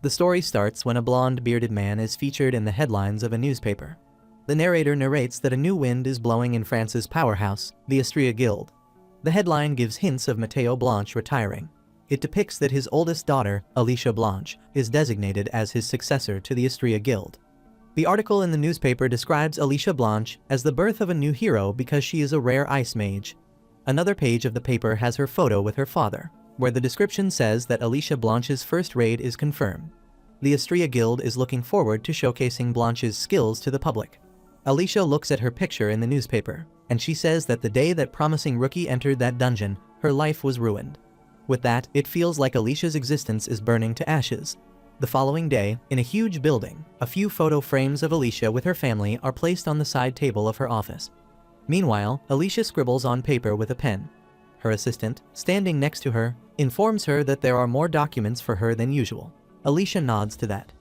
The story starts when a blonde bearded man is featured in the headlines of a newspaper. The narrator narrates that a new wind is blowing in France's powerhouse, the Austria Guild. The headline gives hints of Matteo Blanche retiring. It depicts that his oldest daughter, Alicia Blanche, is designated as his successor to the Austria Guild. The article in the newspaper describes Alicia Blanche as the birth of a new hero because she is a rare ice mage. Another page of the paper has her photo with her father, where the description says that Alicia Blanche's first raid is confirmed. The Austria Guild is looking forward to showcasing Blanche's skills to the public. Alicia looks at her picture in the newspaper, and she says that the day that promising rookie entered that dungeon, her life was ruined. With that, it feels like Alicia's existence is burning to ashes. The following day, in a huge building, a few photo frames of Alicia with her family are placed on the side table of her office. Meanwhile, Alicia scribbles on paper with a pen. Her assistant, standing next to her, informs her that there are more documents for her than usual. Alicia nods to that.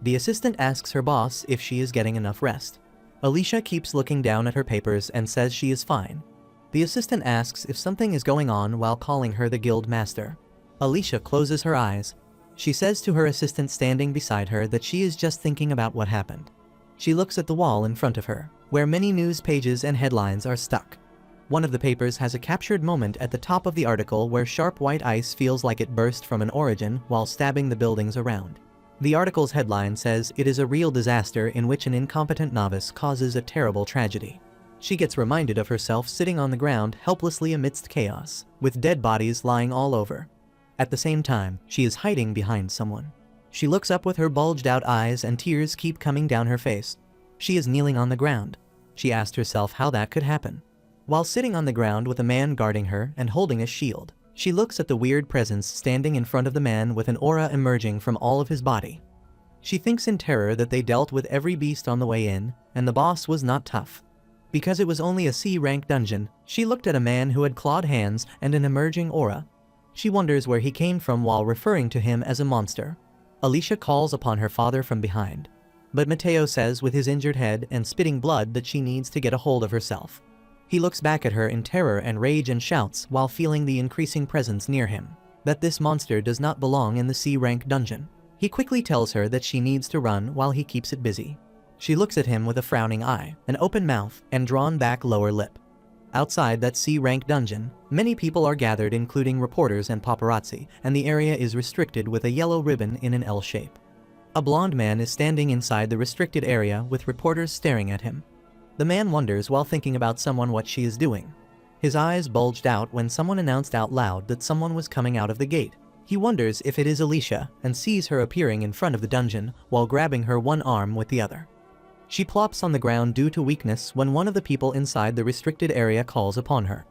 The assistant asks her boss if she is getting enough rest. Alicia keeps looking down at her papers and says she is fine. The assistant asks if something is going on while calling her the guild master. Alicia closes her eyes. She says to her assistant standing beside her that she is just thinking about what happened. She looks at the wall in front of her, where many news pages and headlines are stuck. One of the papers has a captured moment at the top of the article where sharp white ice feels like it burst from an origin while stabbing the buildings around. The article's headline says it is a real disaster in which an incompetent novice causes a terrible tragedy. She gets reminded of herself sitting on the ground helplessly amidst chaos, with dead bodies lying all over. At the same time, she is hiding behind someone. She looks up with her bulged-out eyes and tears keep coming down her face. She is kneeling on the ground. She asked herself how that could happen. While sitting on the ground with a man guarding her and holding a shield, she looks at the weird presence standing in front of the man with an aura emerging from all of his body. She thinks in terror that they dealt with every beast on the way in, and the boss was not tough. Because it was only a C-rank dungeon, she looked at a man who had clawed hands and an emerging aura. She wonders where he came from while referring to him as a monster. Alicia calls upon her father from behind. But Matteo says with his injured head and spitting blood that she needs to get a hold of herself. He looks back at her in terror and rage and shouts while feeling the increasing presence near him, that this monster does not belong in the C-rank dungeon. He quickly tells her that she needs to run while he keeps it busy. She looks at him with a frowning eye, an open mouth, and drawn back lower lip. Outside that C-rank dungeon, many people are gathered including reporters and paparazzi, and the area is restricted with a yellow ribbon in an L shape. A blonde man is standing inside the restricted area with reporters staring at him. The man wonders while thinking about someone what she is doing. His eyes bulged out when someone announced out loud that someone was coming out of the gate. He wonders if it is Alicia and sees her appearing in front of the dungeon while grabbing her one arm with the other. She plops on the ground due to weakness when one of the people inside the restricted area calls upon her.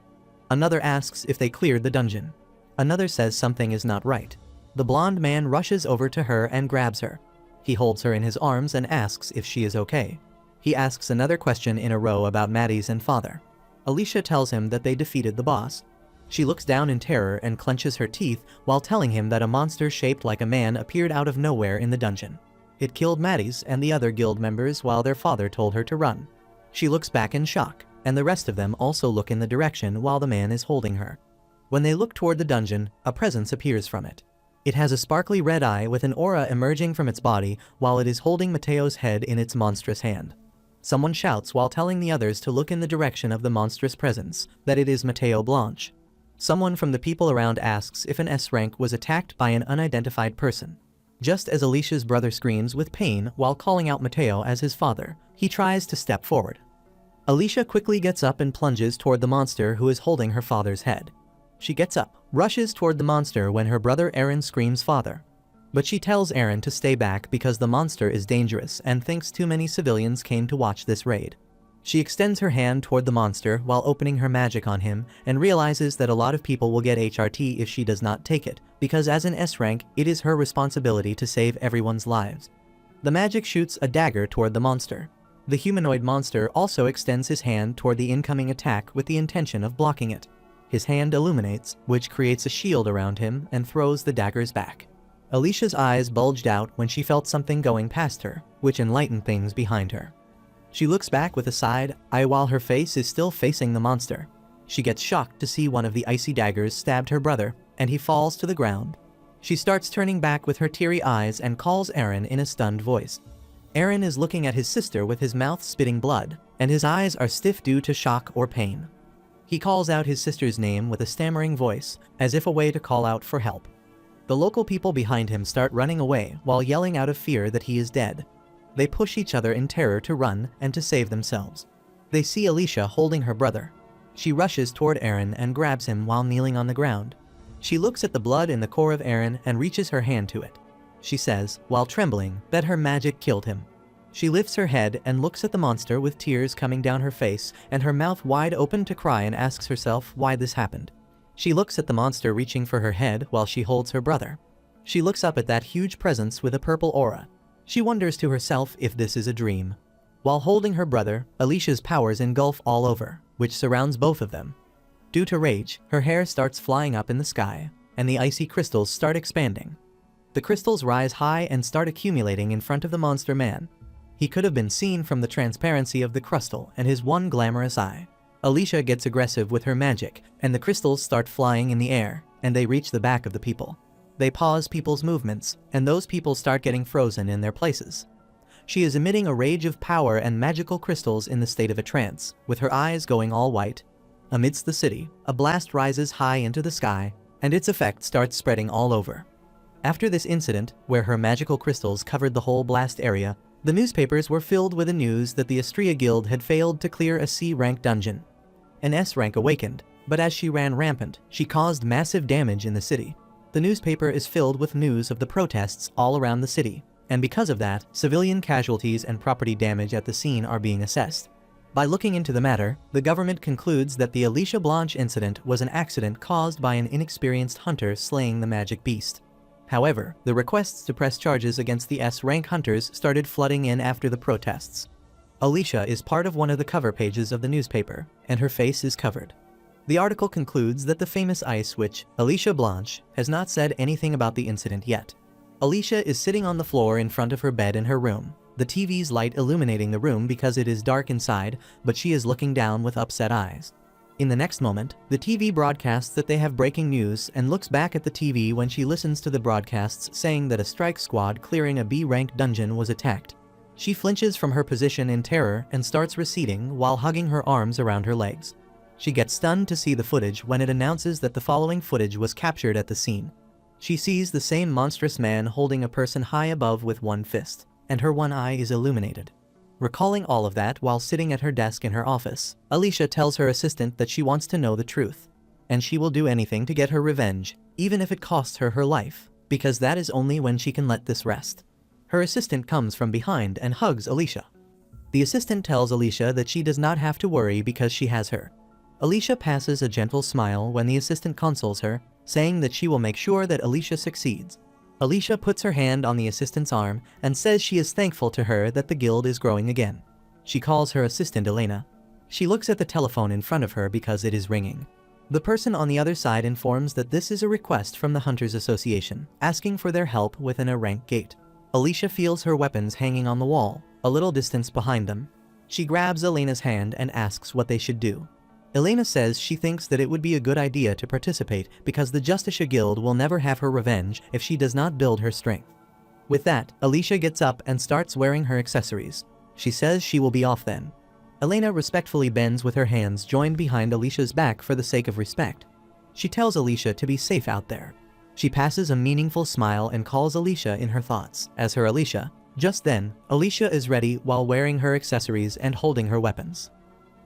Another asks if they cleared the dungeon. Another says something is not right. The blonde man rushes over to her and grabs her. He holds her in his arms and asks if she is okay. He asks another question in a row about Maddie's and father. Alicia tells him that they defeated the boss. She looks down in terror and clenches her teeth while telling him that a monster shaped like a man appeared out of nowhere in the dungeon. It killed Maddie's and the other guild members while their father told her to run. She looks back in shock, and the rest of them also look in the direction while the man is holding her. When they look toward the dungeon, a presence appears from it. It has a sparkly red eye with an aura emerging from its body while it is holding Matteo's head in its monstrous hand. Someone shouts while telling the others to look in the direction of the monstrous presence, that it is Matteo Blanche. Someone from the people around asks if an S-rank was attacked by an unidentified person. Just as Alicia's brother screams with pain while calling out Matteo as his father, he tries to step forward. Alicia quickly gets up and plunges toward the monster who is holding her father's head. She gets up, rushes toward the monster when her brother Aaron screams father. But she tells Aaron to stay back because the monster is dangerous and thinks too many civilians came to watch this raid. She extends her hand toward the monster while opening her magic on him and realizes that a lot of people will get HRT if she does not take it, because as an S-rank, it is her responsibility to save everyone's lives. The magic shoots a dagger toward the monster. The humanoid monster also extends his hand toward the incoming attack with the intention of blocking it. His hand illuminates, which creates a shield around him and throws the daggers back. Alicia's eyes bulged out when she felt something going past her, which enlightened things behind her. She looks back with a side eye while her face is still facing the monster. She gets shocked to see one of the icy daggers stabbed her brother, and he falls to the ground. She starts turning back with her teary eyes and calls Aaron in a stunned voice. Aaron is looking at his sister with his mouth spitting blood, and his eyes are stiff due to shock or pain. He calls out his sister's name with a stammering voice, as if a way to call out for help. The local people behind him start running away while yelling out of fear that he is dead. They push each other in terror to run and to save themselves. They see Alicia holding her brother. She rushes toward Aaron and grabs him while kneeling on the ground. She looks at the blood in the core of Aaron and reaches her hand to it. She says, while trembling, that her magic killed him. She lifts her head and looks at the monster with tears coming down her face and her mouth wide open to cry and asks herself why this happened. She looks at the monster reaching for her head while she holds her brother. She looks up at that huge presence with a purple aura. She wonders to herself if this is a dream. While holding her brother, Alicia's powers engulf all over, which surrounds both of them. Due to rage, her hair starts flying up in the sky, and the icy crystals start expanding. The crystals rise high and start accumulating in front of the monster man. He could have been seen from the transparency of the crystal and his one glamorous eye. Alicia gets aggressive with her magic, and the crystals start flying in the air, and they reach the back of the people. They pause people's movements, and those people start getting frozen in their places. She is emitting a rage of power and magical crystals in the state of a trance, with her eyes going all white. Amidst the city, a blast rises high into the sky, and its effect starts spreading all over. After this incident, where her magical crystals covered the whole blast area, the newspapers were filled with the news that the Astrea Guild had failed to clear a C-rank dungeon. An S-rank awakened, but as she ran rampant, she caused massive damage in the city. The newspaper is filled with news of the protests all around the city, and because of that, civilian casualties and property damage at the scene are being assessed. By looking into the matter, the government concludes that the Alicia Blanche incident was an accident caused by an inexperienced hunter slaying the magic beast. However, the requests to press charges against the S-rank hunters started flooding in after the protests. Alicia is part of one of the cover pages of the newspaper, and her face is covered. The article concludes that the famous ice witch, Alicia Blanche, has not said anything about the incident yet. Alicia is sitting on the floor in front of her bed in her room, the TV's light illuminating the room because it is dark inside, but she is looking down with upset eyes. In the next moment, the TV broadcasts that they have breaking news and looks back at the TV when she listens to the broadcasts saying that a strike squad clearing a B-rank dungeon was attacked. She flinches from her position in terror and starts receding while hugging her arms around her legs. She gets stunned to see the footage when it announces that the following footage was captured at the scene. She sees the same monstrous man holding a person high above with one fist, and her one eye is illuminated. Recalling all of that while sitting at her desk in her office, Alicia tells her assistant that she wants to know the truth, and she will do anything to get her revenge, even if it costs her her life, because that is only when she can let this rest. Her assistant comes from behind and hugs Alicia. The assistant tells Alicia that she does not have to worry because she has her. Alicia passes a gentle smile when the assistant consoles her, saying that she will make sure that Alicia succeeds. Alicia puts her hand on the assistant's arm and says she is thankful to her that the guild is growing again. She calls her assistant Elena. She looks at the telephone in front of her because it is ringing. The person on the other side informs that this is a request from the Hunters Association, asking for their help within a rank gate. Alicia feels her weapons hanging on the wall, a little distance behind them. She grabs Elena's hand and asks what they should do. Elena says she thinks that it would be a good idea to participate because the Justicia Guild will never have her revenge if she does not build her strength. With that, Alicia gets up and starts wearing her accessories. She says she will be off then. Elena respectfully bends with her hands joined behind Alicia's back for the sake of respect. She tells Alicia to be safe out there. She passes a meaningful smile and calls Alicia in her thoughts as her Alicia. Just then, Alicia is ready while wearing her accessories and holding her weapons.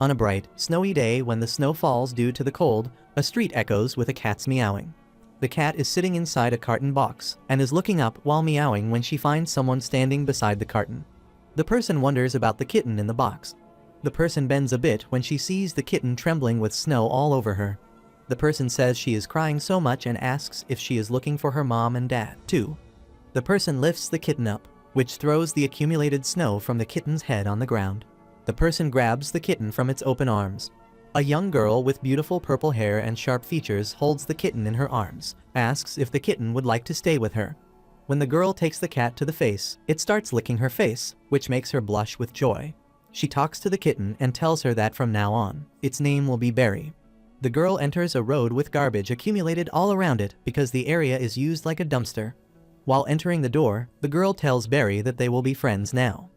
On a bright, snowy day when the snow falls due to the cold, a street echoes with a cat's meowing. The cat is sitting inside a carton box and is looking up while meowing when she finds someone standing beside the carton. The person wonders about the kitten in the box. The person bends a bit when she sees the kitten trembling with snow all over her. The person says she is crying so much and asks if she is looking for her mom and dad, too. The person lifts the kitten up, which throws the accumulated snow from the kitten's head on the ground. The person grabs the kitten from its open arms. A young girl with beautiful purple hair and sharp features holds the kitten in her arms, asks if the kitten would like to stay with her. When the girl takes the cat to the face, it starts licking her face, which makes her blush with joy. She talks to the kitten and tells her that from now on, its name will be Berry. The girl enters a road with garbage accumulated all around it because the area is used like a dumpster. While entering the door, the girl tells Barry that they will be friends now.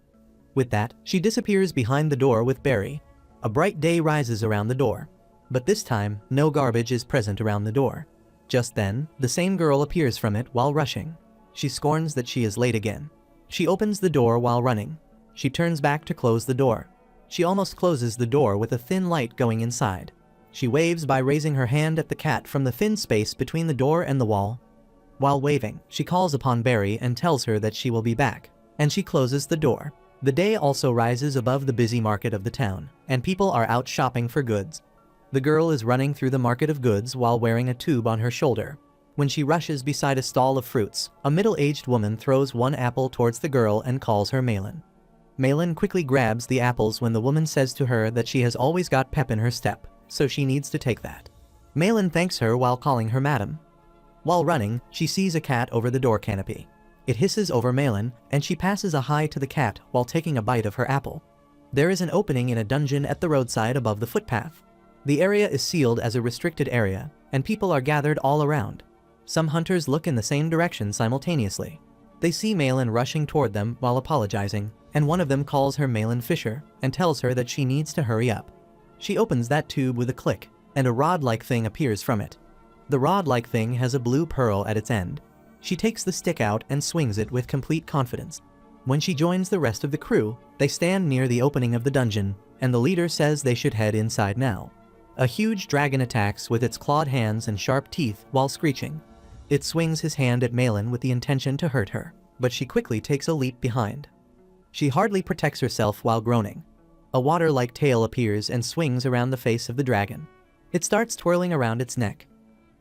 With that, she disappears behind the door with Barry. A bright day rises around the door. But this time, no garbage is present around the door. Just then, the same girl appears from it while rushing. She scorns that she is late again. She opens the door while running. She turns back to close the door. She almost closes the door with a thin light going inside. She waves by raising her hand at the cat from the thin space between the door and the wall. While waving, she calls upon Barry and tells her that she will be back. And she closes the door. The day also rises above the busy market of the town, and people are out shopping for goods. The girl is running through the market of goods while wearing a tube on her shoulder. When she rushes beside a stall of fruits, a middle-aged woman throws one apple towards the girl and calls her Malin. Malin quickly grabs the apples when the woman says to her that she has always got pep in her step, so she needs to take that. Malin thanks her while calling her madam. While running, she sees a cat over the door canopy. It hisses over Malin, and she passes a hi to the cat while taking a bite of her apple. There is an opening in a dungeon at the roadside above the footpath. The area is sealed as a restricted area, and people are gathered all around. Some hunters look in the same direction simultaneously. They see Malin rushing toward them while apologizing, and one of them calls her Malin Fisher and tells her that she needs to hurry up. She opens that tube with a click, and a rod-like thing appears from it. The rod-like thing has a blue pearl at its end. She takes the stick out and swings it with complete confidence. When she joins the rest of the crew, they stand near the opening of the dungeon, and the leader says they should head inside now. A huge dragon attacks with its clawed hands and sharp teeth while screeching. It swings his hand at Malin with the intention to hurt her, but she quickly takes a leap behind. She hardly protects herself while groaning. A water-like tail appears and swings around the face of the dragon. It starts twirling around its neck.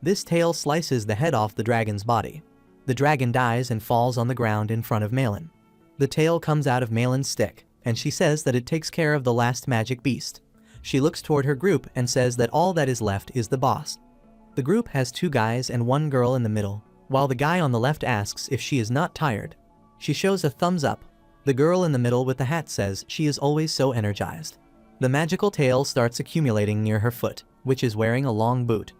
This tail slices the head off the dragon's body. The dragon dies and falls on the ground in front of Malin. The tail comes out of Malin's stick, and she says that it takes care of the last magic beast. She looks toward her group and says that all that is left is the boss. The group has 2 guys and 1 girl in the middle, while the guy on the left asks if she is not tired. She shows a thumbs up. The girl in the middle with the hat says she is always so energized. The magical tail starts accumulating near her foot, which is wearing a long boot.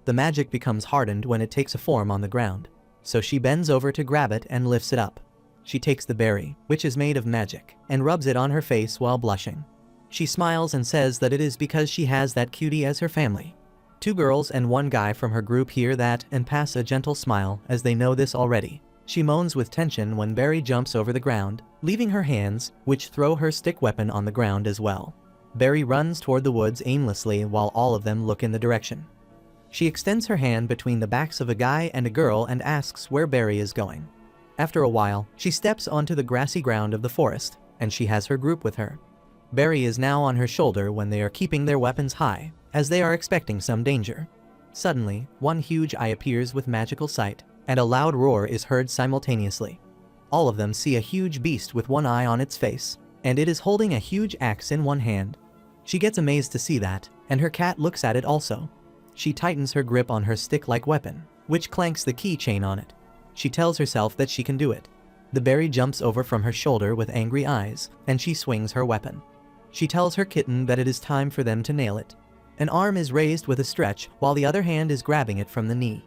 The magic becomes hardened when it takes a form on the ground, so she bends over to grab it and lifts it up. She takes the berry, which is made of magic, and rubs it on her face while blushing. She smiles and says that it is because she has that cutie as her family. 2 girls and 1 guy from her group hear that and pass a gentle smile as they know this already. She moans with tension when Barry jumps over the ground, leaving her hands, which throw her stick weapon on the ground as well. Barry runs toward the woods aimlessly while all of them look in the direction. She extends her hand between the backs of a guy and a girl and asks where Barry is going. After a while, she steps onto the grassy ground of the forest, and she has her group with her. Barry is now on her shoulder when they are keeping their weapons high, as they are expecting some danger. Suddenly, one huge eye appears with magical sight, and a loud roar is heard simultaneously. All of them see a huge beast with one eye on its face, and it is holding a huge axe in one hand. She gets amazed to see that, and her cat looks at it also. She tightens her grip on her stick-like weapon, which clanks the keychain on it. She tells herself that she can do it. The berry jumps over from her shoulder with angry eyes, and she swings her weapon. She tells her kitten that it is time for them to nail it. An arm is raised with a stretch, while the other hand is grabbing it from the knee.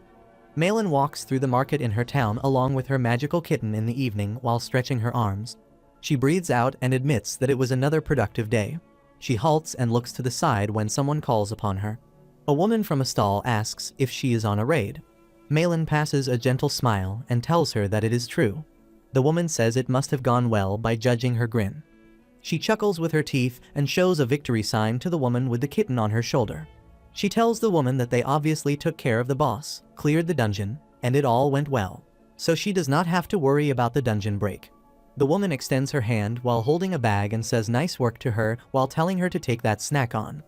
Malin walks through the market in her town along with her magical kitten in the evening while stretching her arms. She breathes out and admits that it was another productive day. She halts and looks to the side when someone calls upon her. A woman from a stall asks if she is on a raid. Malin passes a gentle smile and tells her that it is true. The woman says it must have gone well by judging her grin. She chuckles with her teeth and shows a victory sign to the woman with the kitten on her shoulder. She tells the woman that they obviously took care of the boss, cleared the dungeon, and it all went well, so she does not have to worry about the dungeon break. The woman extends her hand while holding a bag and says nice work to her while telling her to take that snack on.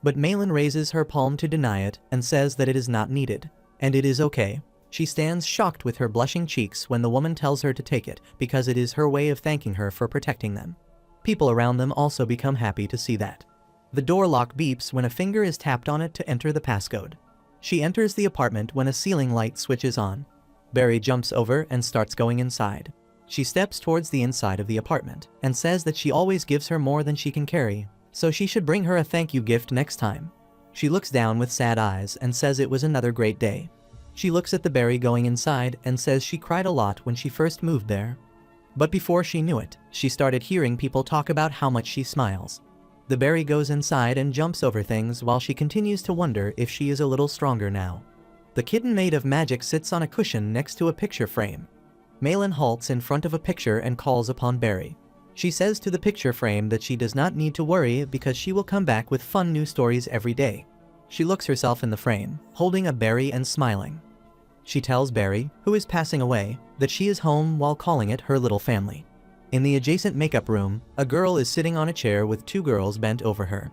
But Malin raises her palm to deny it and says that it is not needed, and it is okay. She stands shocked with her blushing cheeks when the woman tells her to take it because it is her way of thanking her for protecting them. People around them also become happy to see that. The door lock beeps when a finger is tapped on it to enter the passcode. She enters the apartment when a ceiling light switches on. Barry jumps over and starts going inside. She steps towards the inside of the apartment and says that she always gives her more than she can carry, so she should bring her a thank you gift next time. She looks down with sad eyes and says it was another great day. She looks at the berry going inside and says she cried a lot when she first moved there. But before she knew it, she started hearing people talk about how much she smiles. The berry goes inside and jumps over things while she continues to wonder if she is a little stronger now. The kitten made of magic sits on a cushion next to a picture frame. Malin halts in front of a picture and calls upon Berry. She says to the picture frame that she does not need to worry because she will come back with fun new stories every day. She looks herself in the frame, holding a berry and smiling. She tells Berry, who is passing away, that she is home while calling it her little family. In the adjacent makeup room, a girl is sitting on a chair with two girls bent over her.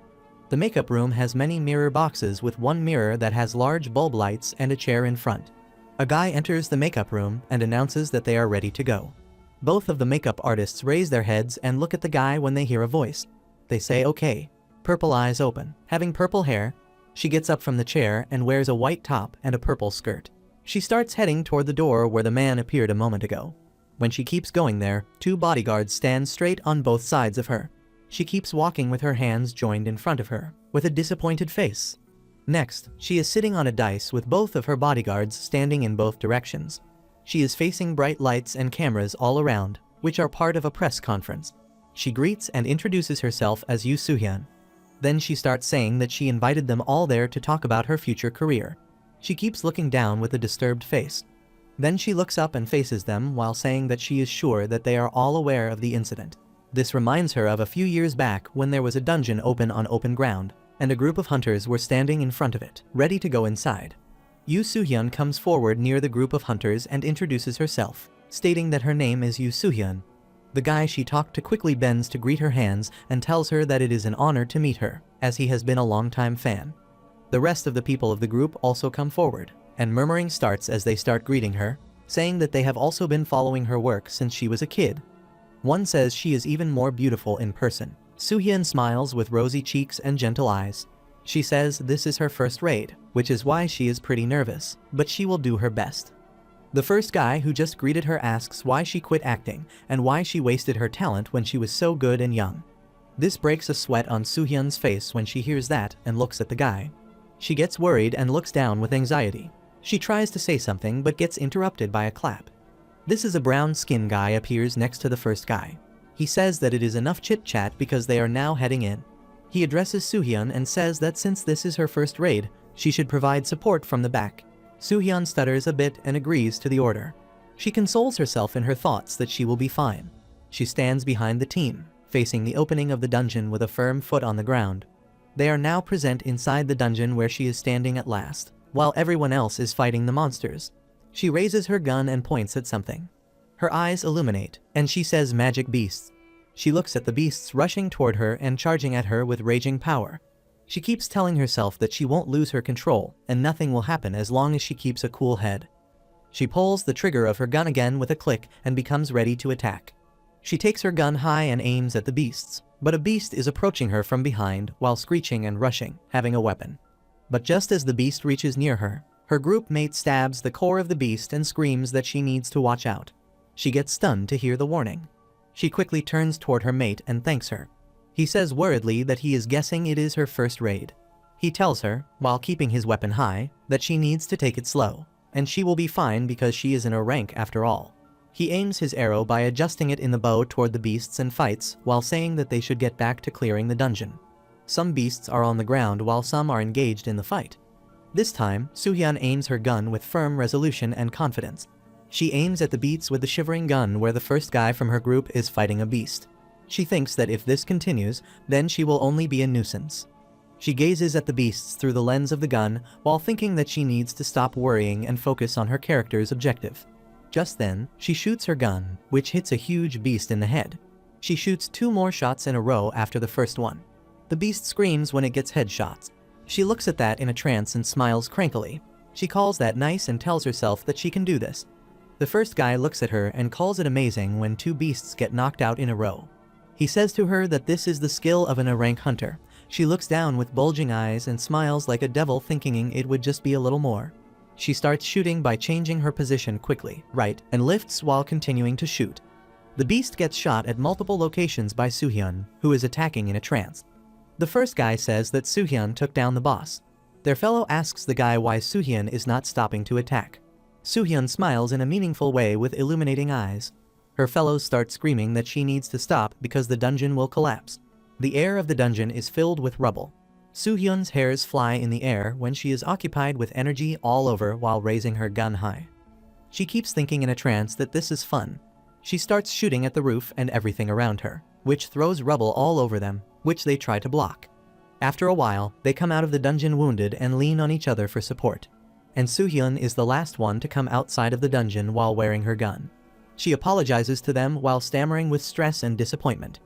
The makeup room has many mirror boxes with one mirror that has large bulb lights and a chair in front. A guy enters the makeup room and announces that they are ready to go. Both of the makeup artists raise their heads and look at the guy when they hear a voice. They say okay. Purple eyes open. Having purple hair, she gets up from the chair and wears a white top and a purple skirt. She starts heading toward the door where the man appeared a moment ago. When she keeps going there, two bodyguards stand straight on both sides of her. She keeps walking with her hands joined in front of her, with a disappointed face. Next, she is sitting on a dais with both of her bodyguards standing in both directions. She is facing bright lights and cameras all around, which are part of a press conference. She greets and introduces herself as Yoo Soo-hyun. Then she starts saying that she invited them all there to talk about her future career. She keeps looking down with a disturbed face. Then she looks up and faces them while saying that she is sure that they are all aware of the incident. This reminds her of a few years back when there was a dungeon open on open ground, and a group of hunters were standing in front of it, ready to go inside. Yoo Soo-hyun comes forward near the group of hunters and introduces herself, stating that her name is Yoo Soo-hyun. The guy she talked to quickly bends to greet her hands and tells her that it is an honor to meet her, as he has been a longtime fan. The rest of the people of the group also come forward, and murmuring starts as they start greeting her, saying that they have also been following her work since she was a kid. One says she is even more beautiful in person. Soo-hyun smiles with rosy cheeks and gentle eyes. She says this is her first raid, which is why she is pretty nervous, but she will do her best. The first guy who just greeted her asks why she quit acting and why she wasted her talent when she was so good and young. This breaks a sweat on Soo-hyun's face when she hears that and looks at the guy. She gets worried and looks down with anxiety. She tries to say something but gets interrupted by a clap. This is a brown-skinned guy appears next to the first guy. He says that it is enough chit-chat because they are now heading in. He addresses Soo-hyun and says that since this is her first raid, she should provide support from the back. Soo-hyun stutters a bit and agrees to the order. She consoles herself in her thoughts that she will be fine. She stands behind the team, facing the opening of the dungeon with a firm foot on the ground. They are now present inside the dungeon where she is standing at last, while everyone else is fighting the monsters. She raises her gun and points at something. Her eyes illuminate, and she says magic beasts. She looks at the beasts rushing toward her and charging at her with raging power. She keeps telling herself that she won't lose her control, and nothing will happen as long as she keeps a cool head. She pulls the trigger of her gun again with a click and becomes ready to attack. She takes her gun high and aims at the beasts, but a beast is approaching her from behind while screeching and rushing, having a weapon. But just as the beast reaches near her, her group mate stabs the core of the beast and screams that she needs to watch out. She gets stunned to hear the warning. She quickly turns toward her mate and thanks her. He says worriedly that he is guessing it is her first raid. He tells her, while keeping his weapon high, that she needs to take it slow, and she will be fine because she is in a rank after all. He aims his arrow by adjusting it in the bow toward the beasts and fights while saying that they should get back to clearing the dungeon. Some beasts are on the ground while some are engaged in the fight. This time, Soo-hyun aims her gun with firm resolution and confidence. She aims at the beats with the shivering gun where the first guy from her group is fighting a beast. She thinks that if this continues, then she will only be a nuisance. She gazes at the beasts through the lens of the gun while thinking that she needs to stop worrying and focus on her character's objective. Just then, she shoots her gun, which hits a huge beast in the head. She shoots 2 more shots in a row after the first one. The beast screams when it gets headshots. She looks at that in a trance and smiles crankily. She calls that nice and tells herself that she can do this. The first guy looks at her and calls it amazing when 2 beasts get knocked out in a row. He says to her that this is the skill of an A-rank hunter. She looks down with bulging eyes and smiles like a devil thinking it would just be a little more. She starts shooting by changing her position quickly, right, and lifts while continuing to shoot. The beast gets shot at multiple locations by Soo-hyun, who is attacking in a trance. The first guy says that Soo-hyun took down the boss. Their fellow asks the guy why Soohyun is not stopping to attack. Soohyun smiles in a meaningful way with illuminating eyes. Her fellows start screaming that she needs to stop because the dungeon will collapse. The air of the dungeon is filled with rubble. Soohyun's hairs fly in the air when she is occupied with energy all over while raising her gun high. She keeps thinking in a trance that this is fun. She starts shooting at the roof and everything around her, which throws rubble all over them, which they try to block. After a while, they come out of the dungeon wounded and lean on each other for support. And Soohyun is the last one to come outside of the dungeon while wearing her gun. She apologizes to them while stammering with stress and disappointment.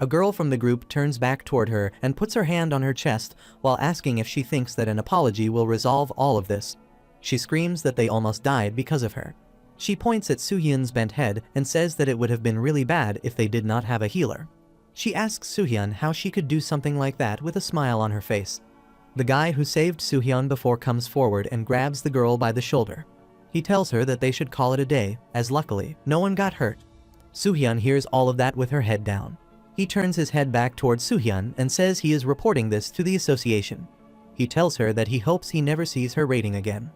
A girl from the group turns back toward her and puts her hand on her chest while asking if she thinks that an apology will resolve all of this. She screams that they almost died because of her. She points at Soohyun's bent head and says that it would have been really bad if they did not have a healer. She asks Soohyun how she could do something like that with a smile on her face. The guy who saved Soohyun before comes forward and grabs the girl by the shoulder. He tells her that they should call it a day, as luckily, no one got hurt. Soohyun hears all of that with her head down. He turns his head back towards Soohyun and says he is reporting this to the association. He tells her that he hopes he never sees her raiding again.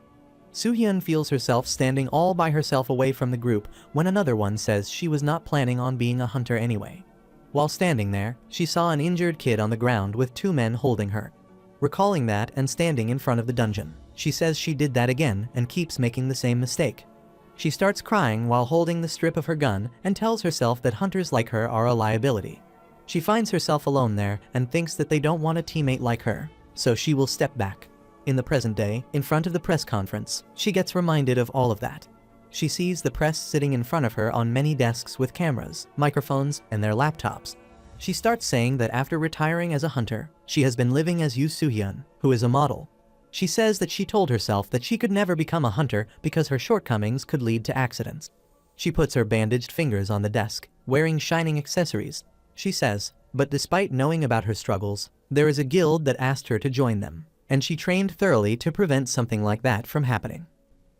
Soohyun feels herself standing all by herself away from the group when another one says she was not planning on being a hunter anyway. While standing there, she saw an injured kid on the ground with two men holding her. Recalling that and standing in front of the dungeon, she says she did that again and keeps making the same mistake. She starts crying while holding the strip of her gun and tells herself that hunters like her are a liability. She finds herself alone there and thinks that they don't want a teammate like her, so she will step back. In the present day, in front of the press conference, she gets reminded of all of that. She sees the press sitting in front of her on many desks with cameras, microphones, and their laptops. She starts saying that after retiring as a hunter, she has been living as Yoo Soohyun, who is a model. She says that she told herself that she could never become a hunter because her shortcomings could lead to accidents. She puts her bandaged fingers on the desk, wearing shining accessories. She says, but despite knowing about her struggles, there is a guild that asked her to join them, and she trained thoroughly to prevent something like that from happening.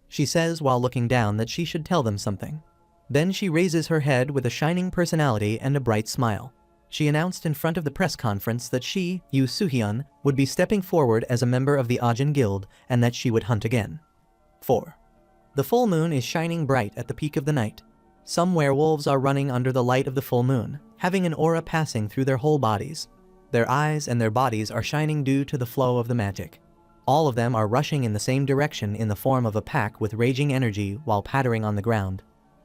She says while looking down that she should tell them something. Then she raises her head with a shining personality and a bright smile. She announced in front of the press conference that she, Yoo Soohyun, would be stepping forward as a member of the Ajin Guild and that she would hunt again. 4. The full moon is shining bright at the peak of the night. Some werewolves are running under the light of the full moon, having an aura passing through their whole bodies. Their eyes and their bodies are shining due to the flow of the magic. All of them are rushing in the same direction in the form of a pack with raging energy while pattering on the ground.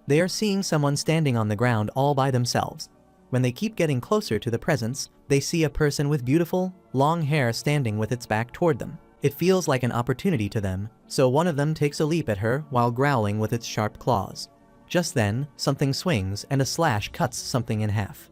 They are seeing someone standing on the ground all by themselves. When they keep getting closer to the presence, they see a person with beautiful, long hair standing with its back toward them. It feels like an opportunity to them, so one of them takes a leap at her while growling with its sharp claws. Just then, something swings and a slash cuts something in half.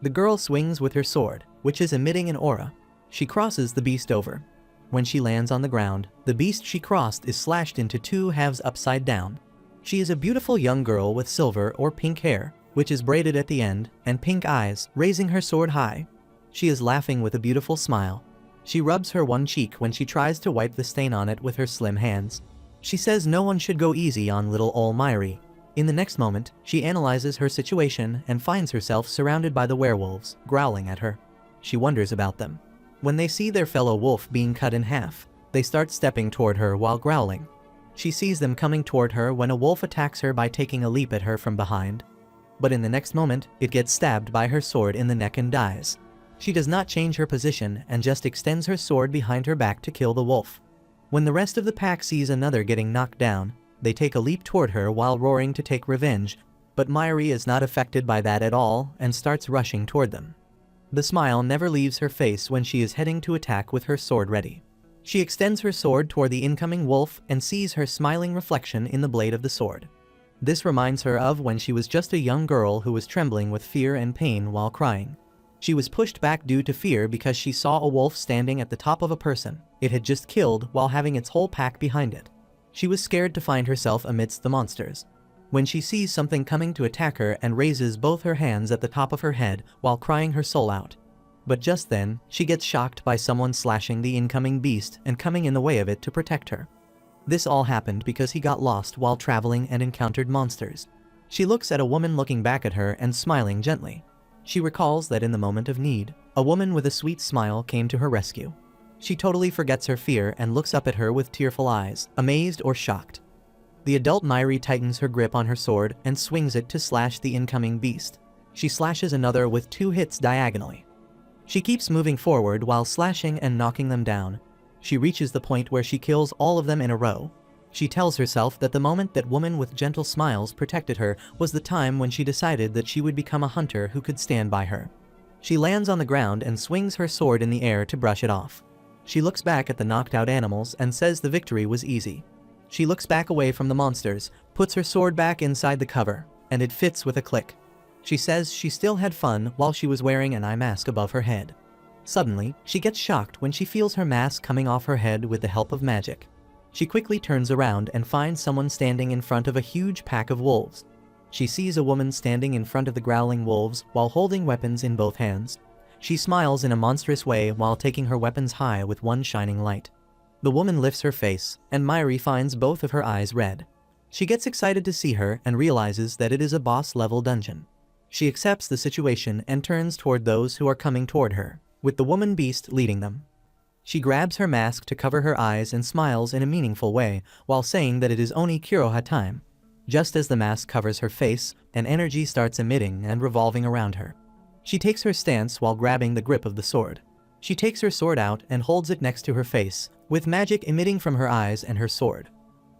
The girl swings with her sword, which is emitting an aura. She crosses the beast over. When she lands on the ground, the beast she crossed is slashed into two halves upside down. She is a beautiful young girl with silver or pink hair, which is braided at the end, and pink eyes, raising her sword high. She is laughing with a beautiful smile. She rubs her one cheek when she tries to wipe the stain on it with her slim hands. She says no one should go easy on little Ol Myri. In the next moment, she analyzes her situation and finds herself surrounded by the werewolves, growling at her. She wonders about them. When they see their fellow wolf being cut in half, they start stepping toward her while growling. She sees them coming toward her when a wolf attacks her by taking a leap at her from behind. But in the next moment, it gets stabbed by her sword in the neck and dies. She does not change her position and just extends her sword behind her back to kill the wolf. When the rest of the pack sees another getting knocked down, they take a leap toward her while roaring to take revenge, but Myri is not affected by that at all and starts rushing toward them. The smile never leaves her face when she is heading to attack with her sword ready. She extends her sword toward the incoming wolf and sees her smiling reflection in the blade of the sword. This reminds her of when she was just a young girl who was trembling with fear and pain while crying. She was pushed back due to fear because she saw a wolf standing at the top of a person it had just killed while having its whole pack behind it. She was scared to find herself amidst the monsters. When she sees something coming to attack her and raises both her hands at the top of her head while crying her soul out. But just then, she gets shocked by someone slashing the incoming beast and coming in the way of it to protect her. This all happened because he got lost while traveling and encountered monsters. She looks at a woman looking back at her and smiling gently. She recalls that in the moment of need, a woman with a sweet smile came to her rescue. She totally forgets her fear and looks up at her with tearful eyes, amazed or shocked. The adult Mairi tightens her grip on her sword and swings it to slash the incoming beast. She slashes another with 2 hits diagonally. She keeps moving forward while slashing and knocking them down. She reaches the point where she kills all of them in a row. She tells herself that the moment that woman with gentle smiles protected her was the time when she decided that she would become a hunter who could stand by her. She lands on the ground and swings her sword in the air to brush it off. She looks back at the knocked out animals and says the victory was easy. She looks back away from the monsters, puts her sword back inside the cover, and it fits with a click. She says she still had fun while she was wearing an eye mask above her head. Suddenly, she gets shocked when she feels her mask coming off her head with the help of magic. She quickly turns around and finds someone standing in front of a huge pack of wolves. She sees a woman standing in front of the growling wolves while holding weapons in both hands. She smiles in a monstrous way while taking her weapons high with one shining light. The woman lifts her face, and Mairi finds both of her eyes red. She gets excited to see her and realizes that it is a boss-level dungeon. She accepts the situation and turns toward those who are coming toward her, with the woman beast leading them. She grabs her mask to cover her eyes and smiles in a meaningful way while saying that it is Oni Kuroha time. Just as the mask covers her face, an energy starts emitting and revolving around her. She takes her stance while grabbing the grip of the sword. She takes her sword out and holds it next to her face, with magic emitting from her eyes and her sword.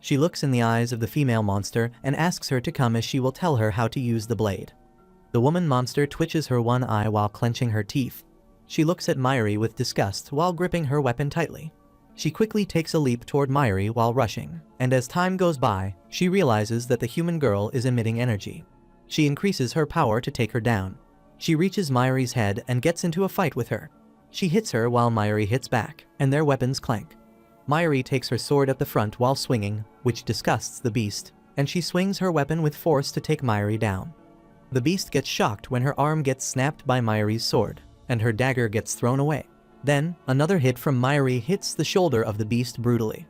She looks in the eyes of the female monster and asks her to come as she will tell her how to use the blade. The woman monster twitches her one eye while clenching her teeth. She looks at Mairi with disgust while gripping her weapon tightly. She quickly takes a leap toward Mairi while rushing, and as time goes by, she realizes that the human girl is emitting energy. She increases her power to take her down. She reaches Mairi's head and gets into a fight with her. She hits her while Mairi hits back, and their weapons clank. Mairi takes her sword at the front while swinging, which disgusts the beast, and she swings her weapon with force to take Mairi down. The beast gets shocked when her arm gets snapped by Mairi's sword, and her dagger gets thrown away. Then, another hit from Mairi hits the shoulder of the beast brutally.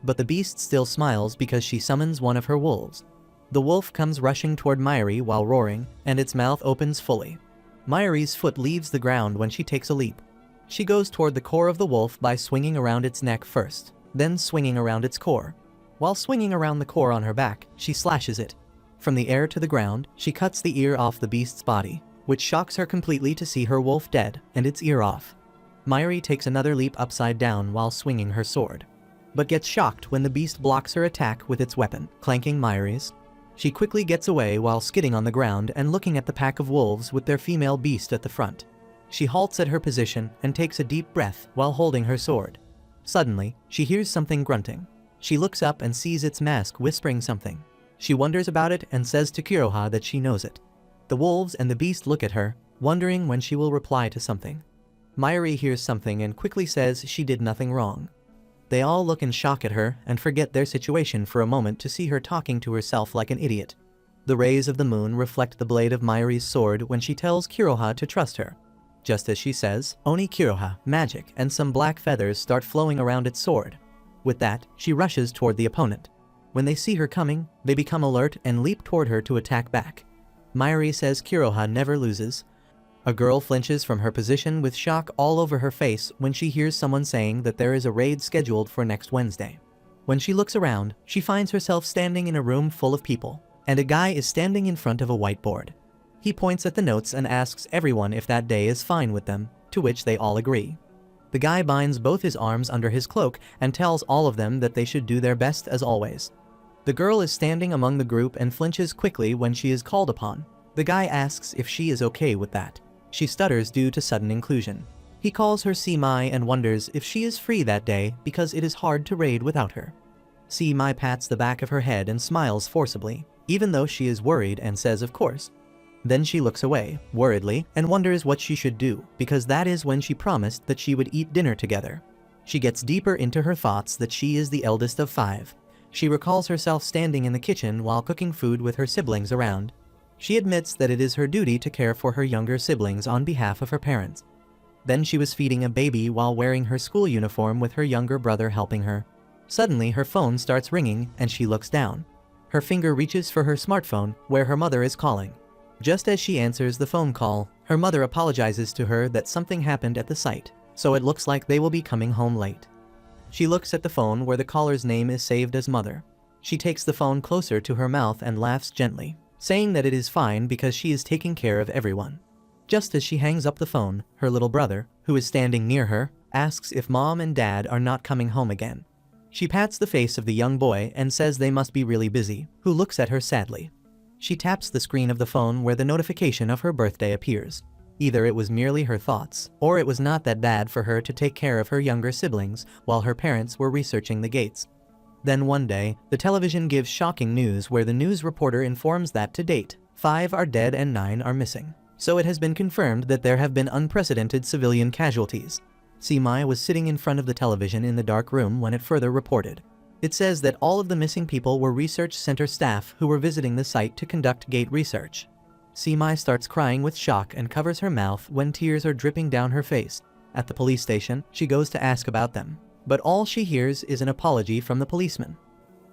But the beast still smiles because she summons one of her wolves. The wolf comes rushing toward Mairi while roaring, and its mouth opens fully. Mairi's foot leaves the ground when she takes a leap. She goes toward the core of the wolf by swinging around its neck first, then swinging around its core. While swinging around the core on her back, she slashes it. From the air to the ground, she cuts the ear off the beast's body, which shocks her completely to see her wolf dead and its ear off. Mairi takes another leap upside down while swinging her sword, but gets shocked when the beast blocks her attack with its weapon, clanking Mairi's. She quickly gets away while skidding on the ground and looking at the pack of wolves with their female beast at the front. She halts at her position and takes a deep breath while holding her sword. Suddenly, she hears something grunting. She looks up and sees its mask whispering something. She wonders about it and says to Kuroha that she knows it. The wolves and the beast look at her, wondering when she will reply to something. Mairi hears something and quickly says she did nothing wrong. They all look in shock at her and forget their situation for a moment to see her talking to herself like an idiot. The rays of the moon reflect the blade of Mairi's sword when she tells Kuroha to trust her. Just as she says, Oni Kuroha, magic, and some black feathers start flowing around its sword. With that, she rushes toward the opponent. When they see her coming, they become alert and leap toward her to attack back. Mairi says Kuroha never loses. A girl flinches from her position with shock all over her face when she hears someone saying that there is a raid scheduled for next Wednesday. When she looks around, she finds herself standing in a room full of people, and a guy is standing in front of a whiteboard. He points at the notes and asks everyone if that day is fine with them, to which they all agree. The guy binds both his arms under his cloak and tells all of them that they should do their best as always. The girl is standing among the group and flinches quickly when she is called upon. The guy asks if she is okay with that. She stutters due to sudden inclusion. He calls her Mai and wonders if she is free that day because it is hard to raid without her. Mai pats the back of her head and smiles forcibly, even though she is worried and says of course. Then she looks away, worriedly, and wonders what she should do, because that is when she promised that she would eat dinner together. She gets deeper into her thoughts that she is the eldest of 5. She recalls herself standing in the kitchen while cooking food with her siblings around. She admits that it is her duty to care for her younger siblings on behalf of her parents. Then she was feeding a baby while wearing her school uniform with her younger brother helping her. Suddenly her phone starts ringing and she looks down. Her finger reaches for her smartphone where her mother is calling. Just as she answers the phone call, her mother apologizes to her that something happened at the site. so it looks like they will be coming home late. She looks at the phone where the caller's name is saved as Mother. She takes the phone closer to her mouth and laughs gently, saying that it is fine because she is taking care of everyone. Just as she hangs up the phone, her little brother, who is standing near her, asks if Mom and Dad are not coming home again. She pats the face of the young boy and says they must be really busy, who looks at her sadly. She taps the screen of the phone where the notification of her birthday appears. Either it was merely her thoughts, or it was not that bad for her to take care of her younger siblings while her parents were researching the gates. Then one day, the television gives shocking news where the news reporter informs that to date, 5 are dead and 9 are missing. So it has been confirmed that there have been unprecedented civilian casualties. Mai was sitting in front of the television in the dark room when it further reported. It says that all of the missing people were research center staff who were visiting the site to conduct gate research. Mai starts crying with shock and covers her mouth when tears are dripping down her face. At the police station, she goes to ask about them, but all she hears is an apology from the policeman.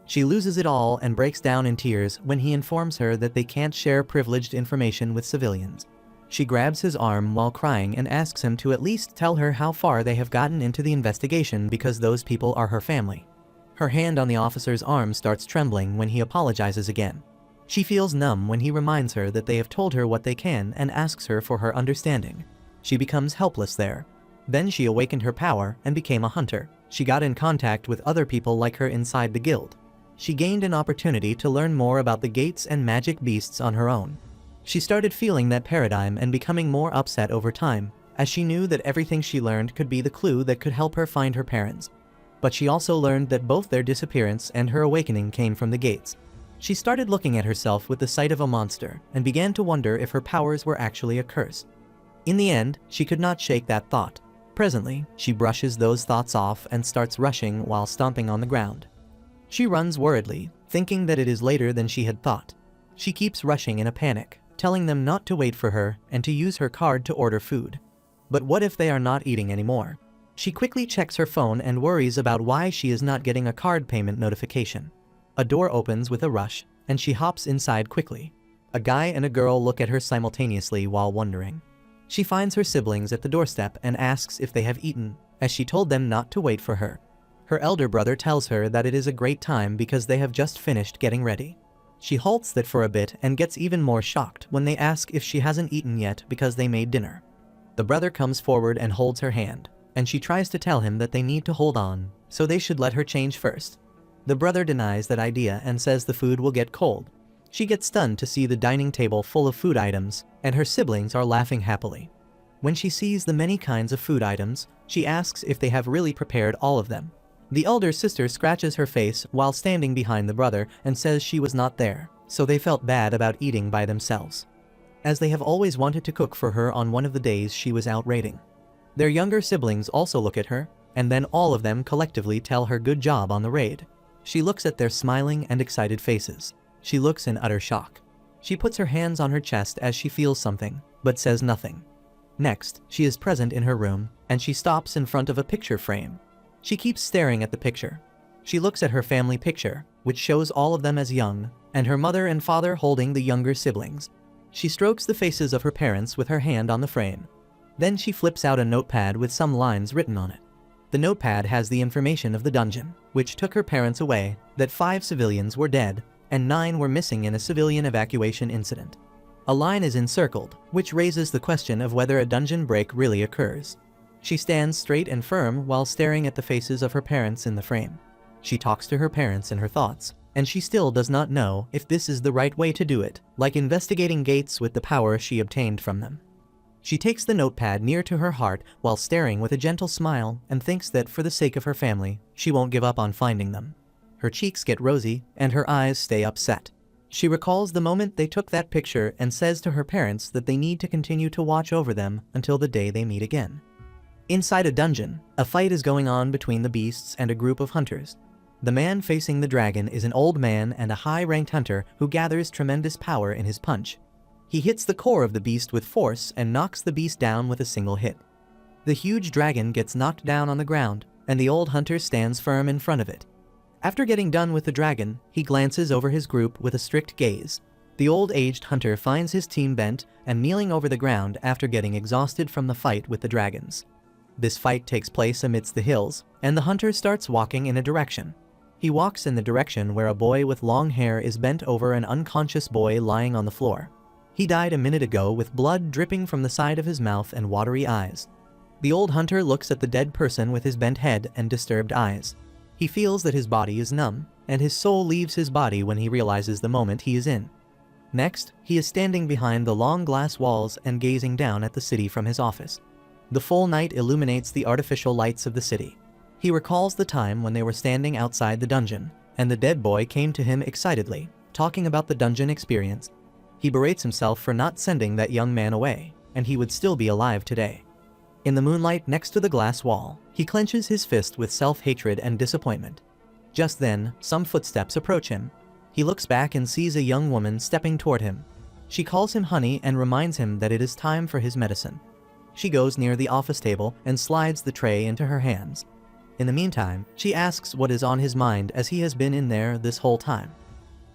She loses it all and breaks down in tears when he informs her that they can't share privileged information with civilians. She grabs his arm while crying and asks him to at least tell her how far they have gotten into the investigation because those people are her family. Her hand on the officer's arm starts trembling when he apologizes again. She feels numb when he reminds her that they have told her what they can and asks her for her understanding. She becomes helpless there. Then she awakened her power and became a hunter. She got in contact with other people like her inside the guild. She gained an opportunity to learn more about the gates and magic beasts on her own. She started feeling that paradigm and becoming more upset over time, as she knew that everything she learned could be the clue that could help her find her parents. But she also learned that both their disappearance and her awakening came from the gates. She started looking at herself with the sight of a monster and began to wonder if her powers were actually a curse. In the end, she could not shake that thought. Presently, she brushes those thoughts off and starts rushing while stomping on the ground. She runs worriedly, thinking that it is later than she had thought. She keeps rushing in a panic, telling them not to wait for her and to use her card to order food. But what if they are not eating anymore? She quickly checks her phone and worries about why she is not getting a card payment notification. A door opens with a rush, and she hops inside quickly. A guy and a girl look at her simultaneously while wondering. She finds her siblings at the doorstep and asks if they have eaten, as she told them not to wait for her. Her elder brother tells her that it is a great time because they have just finished getting ready. She halts that for a bit and gets even more shocked when they ask if she hasn't eaten yet because they made dinner. The brother comes forward and holds her hand, and she tries to tell him that they need to hold on, so they should let her change first. The brother denies that idea and says the food will get cold. She gets stunned to see the dining table full of food items, and her siblings are laughing happily. When she sees the many kinds of food items, she asks if they have really prepared all of them. The elder sister scratches her face while standing behind the brother and says she was not there, so they felt bad about eating by themselves, as they have always wanted to cook for her on one of the days she was out raiding. Their younger siblings also look at her, and then all of them collectively tell her good job on the raid. She looks at their smiling and excited faces. She looks in utter shock. She puts her hands on her chest as she feels something, but says nothing. Next, she is present in her room, and she stops in front of a picture frame. She keeps staring at the picture. She looks at her family picture, which shows all of them as young, and her mother and father holding the younger siblings. She strokes the faces of her parents with her hand on the frame. Then she flips out a notepad with some lines written on it. The notepad has the information of the dungeon, which took her parents away, that 5 civilians were dead, and 9 were missing in a civilian evacuation incident. A line is encircled, which raises the question of whether a dungeon break really occurs. She stands straight and firm while staring at the faces of her parents in the frame. She talks to her parents in her thoughts, and she still does not know if this is the right way to do it, like investigating gates with the power she obtained from them. She takes the notepad near to her heart while staring with a gentle smile and thinks that for the sake of her family, she won't give up on finding them. Her cheeks get rosy and her eyes stay upset. She recalls the moment they took that picture and says to her parents that they need to continue to watch over them until the day they meet again. Inside a dungeon, a fight is going on between the beasts and a group of hunters. The man facing the dragon is an old man and a high-ranked hunter who gathers tremendous power in his punch. He hits the core of the beast with force and knocks the beast down with a single hit. The huge dragon gets knocked down on the ground, and the old hunter stands firm in front of it. After getting done with the dragon, he glances over his group with a strict gaze. The old-aged hunter finds his team bent and kneeling over the ground after getting exhausted from the fight with the dragons. This fight takes place amidst the hills, and the hunter starts walking in a direction. He walks in the direction where a boy with long hair is bent over an unconscious boy lying on the floor. He died a minute ago with blood dripping from the side of his mouth and watery eyes. The old hunter looks at the dead person with his bent head and disturbed eyes. He feels that his body is numb, and his soul leaves his body when he realizes the moment he is in. Next, he is standing behind the long glass walls and gazing down at the city from his office. The full night illuminates the artificial lights of the city. He recalls the time when they were standing outside the dungeon, and the dead boy came to him excitedly, talking about the dungeon experience. He berates himself for not sending that young man away, and he would still be alive today. In the moonlight next to the glass wall, he clenches his fist with self-hatred and disappointment. Just then, some footsteps approach him. He looks back and sees a young woman stepping toward him. She calls him honey and reminds him that it is time for his medicine. She goes near the office table and slides the tray into her hands. In the meantime, she asks what is on his mind as he has been in there this whole time.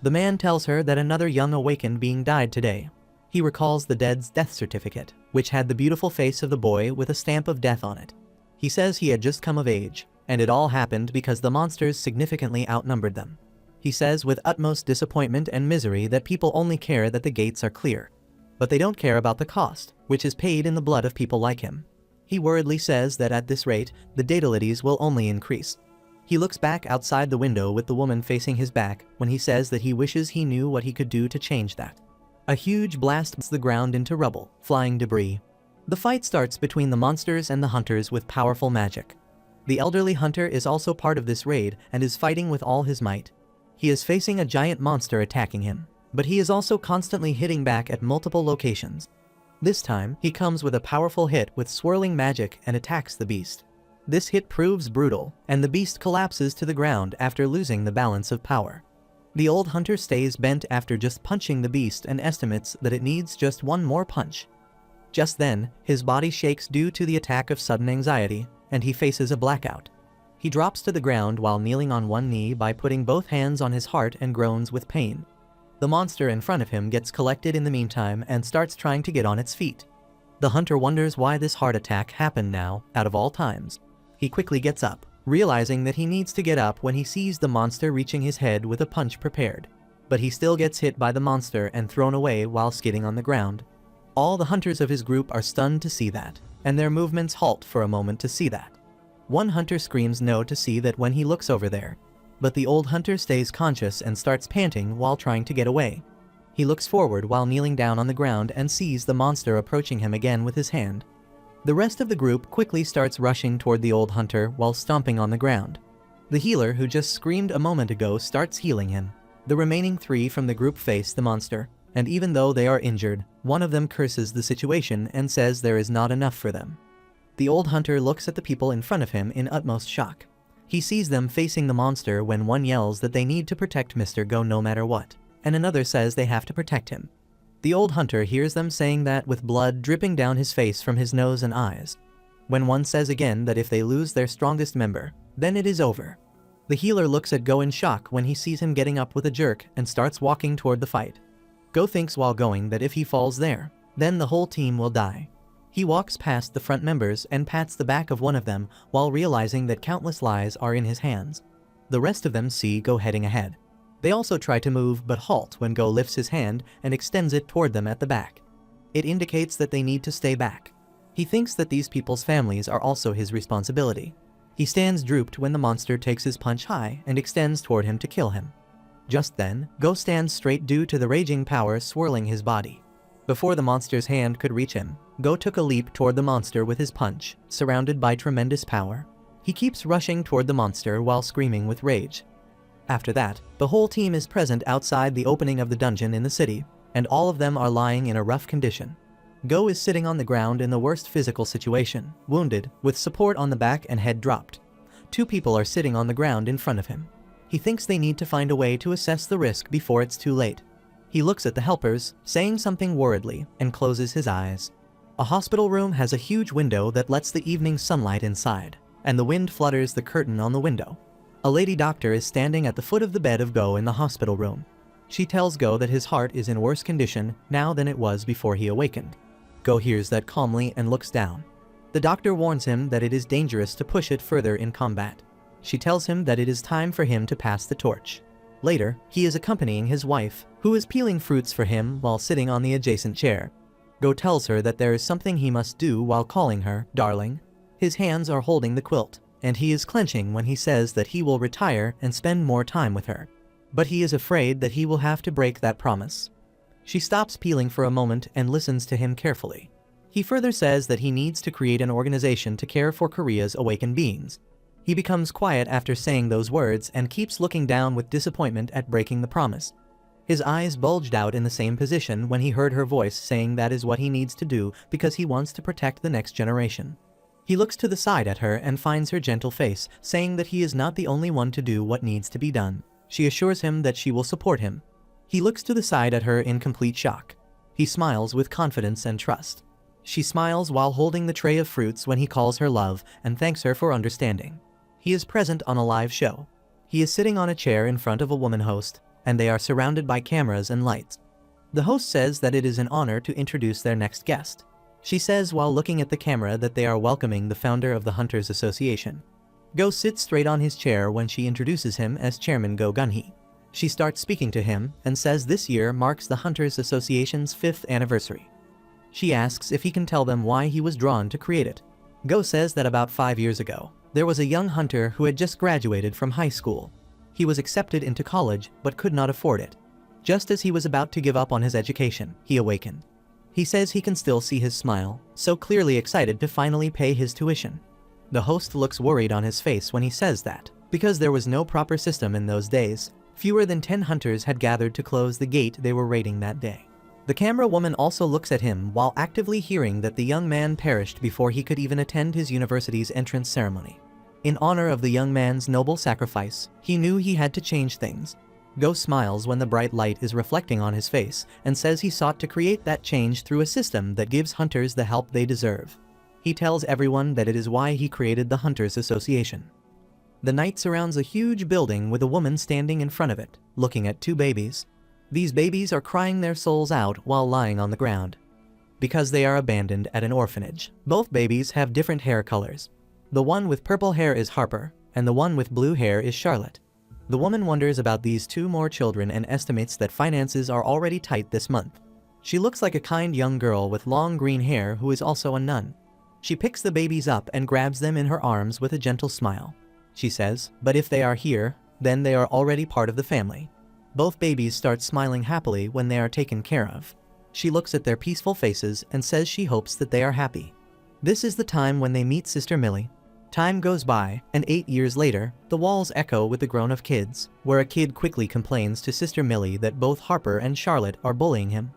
The man tells her that another young awakened being died today. He recalls the dead's death certificate, which had the beautiful face of the boy with a stamp of death on it. He says he had just come of age, and it all happened because the monsters significantly outnumbered them. He says with utmost disappointment and misery that people only care that the gates are clear. But they don't care about the cost, which is paid in the blood of people like him. He worriedly says that at this rate, the datalities will only increase. He looks back outside the window with the woman facing his back when he says that he wishes he knew what he could do to change that. A huge blast puts the ground into rubble, flying debris. The fight starts between the monsters and the hunters with powerful magic. The elderly hunter is also part of this raid and is fighting with all his might. He is facing a giant monster attacking him, but he is also constantly hitting back at multiple locations. This time, he comes with a powerful hit with swirling magic and attacks the beast. This hit proves brutal, and the beast collapses to the ground after losing the balance of power. The old hunter stays bent after just punching the beast and estimates that it needs just one more punch. Just then, his body shakes due to the attack of sudden anxiety, and he faces a blackout. He drops to the ground while kneeling on one knee by putting both hands on his heart and groans with pain. The monster in front of him gets collected in the meantime and starts trying to get on its feet. The hunter wonders why this heart attack happened now, out of all times. He quickly gets up, realizing that he needs to get up when he sees the monster reaching his head with a punch prepared. But he still gets hit by the monster and thrown away while skidding on the ground. All the hunters of his group are stunned to see that, and their movements halt for a moment to see that. One hunter screams no to see that when he looks over there. But the old hunter stays conscious and starts panting while trying to get away. He looks forward while kneeling down on the ground and sees the monster approaching him again with his hand. The rest of the group quickly starts rushing toward the old hunter while stomping on the ground. The healer who just screamed a moment ago starts healing him. The remaining 3 from the group face the monster, and even though they are injured, one of them curses the situation and says there is not enough for them. The old hunter looks at the people in front of him in utmost shock. He sees them facing the monster when one yells that they need to protect Mr. Go no matter what, and another says they have to protect him. The old hunter hears them saying that with blood dripping down his face from his nose and eyes. When one says again that if they lose their strongest member, then it is over. The healer looks at Go in shock when he sees him getting up with a jerk and starts walking toward the fight. Go thinks while going that if he falls there, then the whole team will die. He walks past the front members and pats the back of one of them while realizing that countless lives are in his hands. The rest of them see Go heading ahead. They also try to move but halt when Go lifts his hand and extends it toward them at the back. It indicates that they need to stay back. He thinks that these people's families are also his responsibility. He stands drooped when the monster takes his punch high and extends toward him to kill him. Just then, Go stands straight due to the raging power swirling his body. Before the monster's hand could reach him, Go took a leap toward the monster with his punch, surrounded by tremendous power. He keeps rushing toward the monster while screaming with rage. After that, the whole team is present outside the opening of the dungeon in the city, and all of them are lying in a rough condition. Go is sitting on the ground in the worst physical situation, wounded, with support on the back and head dropped. 2 people are sitting on the ground in front of him. He thinks they need to find a way to assess the risk before it's too late. He looks at the helpers, saying something worriedly, and closes his eyes. A hospital room has a huge window that lets the evening sunlight inside, and the wind flutters the curtain on the window. A lady doctor is standing at the foot of the bed of Go in the hospital room. She tells Go that his heart is in worse condition now than it was before he awakened. Go hears that calmly and looks down. The doctor warns him that it is dangerous to push it further in combat. She tells him that it is time for him to pass the torch. Later, he is accompanying his wife, who is peeling fruits for him while sitting on the adjacent chair. Go tells her that there is something he must do while calling her darling. His hands are holding the quilt, and he is clenching when he says that he will retire and spend more time with her. But he is afraid that he will have to break that promise. She stops peeling for a moment and listens to him carefully. He further says that he needs to create an organization to care for Korea's awakened beings. He becomes quiet after saying those words and keeps looking down with disappointment at breaking the promise. His eyes bulged out in the same position when he heard her voice saying that is what he needs to do because he wants to protect the next generation. He looks to the side at her and finds her gentle face, saying that he is not the only one to do what needs to be done. She assures him that she will support him. He looks to the side at her in complete shock. He smiles with confidence and trust. She smiles while holding the tray of fruits when he calls her love and thanks her for understanding. He is present on a live show. He is sitting on a chair in front of a woman host, and they are surrounded by cameras and lights. The host says that it is an honor to introduce their next guest. She says while looking at the camera that they are welcoming the founder of the Hunters Association. Go sits straight on his chair when she introduces him as Chairman Go Gunhee. She starts speaking to him and says this year marks the Hunters Association's 5th anniversary. She asks if he can tell them why he was drawn to create it. Go says that about 5 years ago, there was a young hunter who had just graduated from high school. He was accepted into college but could not afford it. Just as he was about to give up on his education, he awakened. He says he can still see his smile, so clearly excited to finally pay his tuition. The host looks worried on his face when he says that, because there was no proper system in those days, fewer than 10 hunters had gathered to close the gate they were raiding that day. The camera woman also looks at him while actively hearing that the young man perished before he could even attend his university's entrance ceremony. In honor of the young man's noble sacrifice, he knew he had to change things. Go smiles when the bright light is reflecting on his face and says he sought to create that change through a system that gives hunters the help they deserve. He tells everyone that it is why he created the Hunters Association. The night surrounds a huge building with a woman standing in front of it, looking at 2 babies. These babies are crying their souls out while lying on the ground. Because they are abandoned at an orphanage, both babies have different hair colors. The one with purple hair is Harper, and the one with blue hair is Charlotte. The woman wonders about these 2 more children and estimates that finances are already tight this month. She looks like a kind young girl with long green hair who is also a nun. She picks the babies up and grabs them in her arms with a gentle smile. She says, but if they are here, then they are already part of the family. Both babies start smiling happily when they are taken care of. She looks at their peaceful faces and says she hopes that they are happy. This is the time when they meet Sister Millie. Time goes by, and 8 years later, the walls echo with the groan of kids, where a kid quickly complains to Sister Millie that both Harper and Charlotte are bullying him.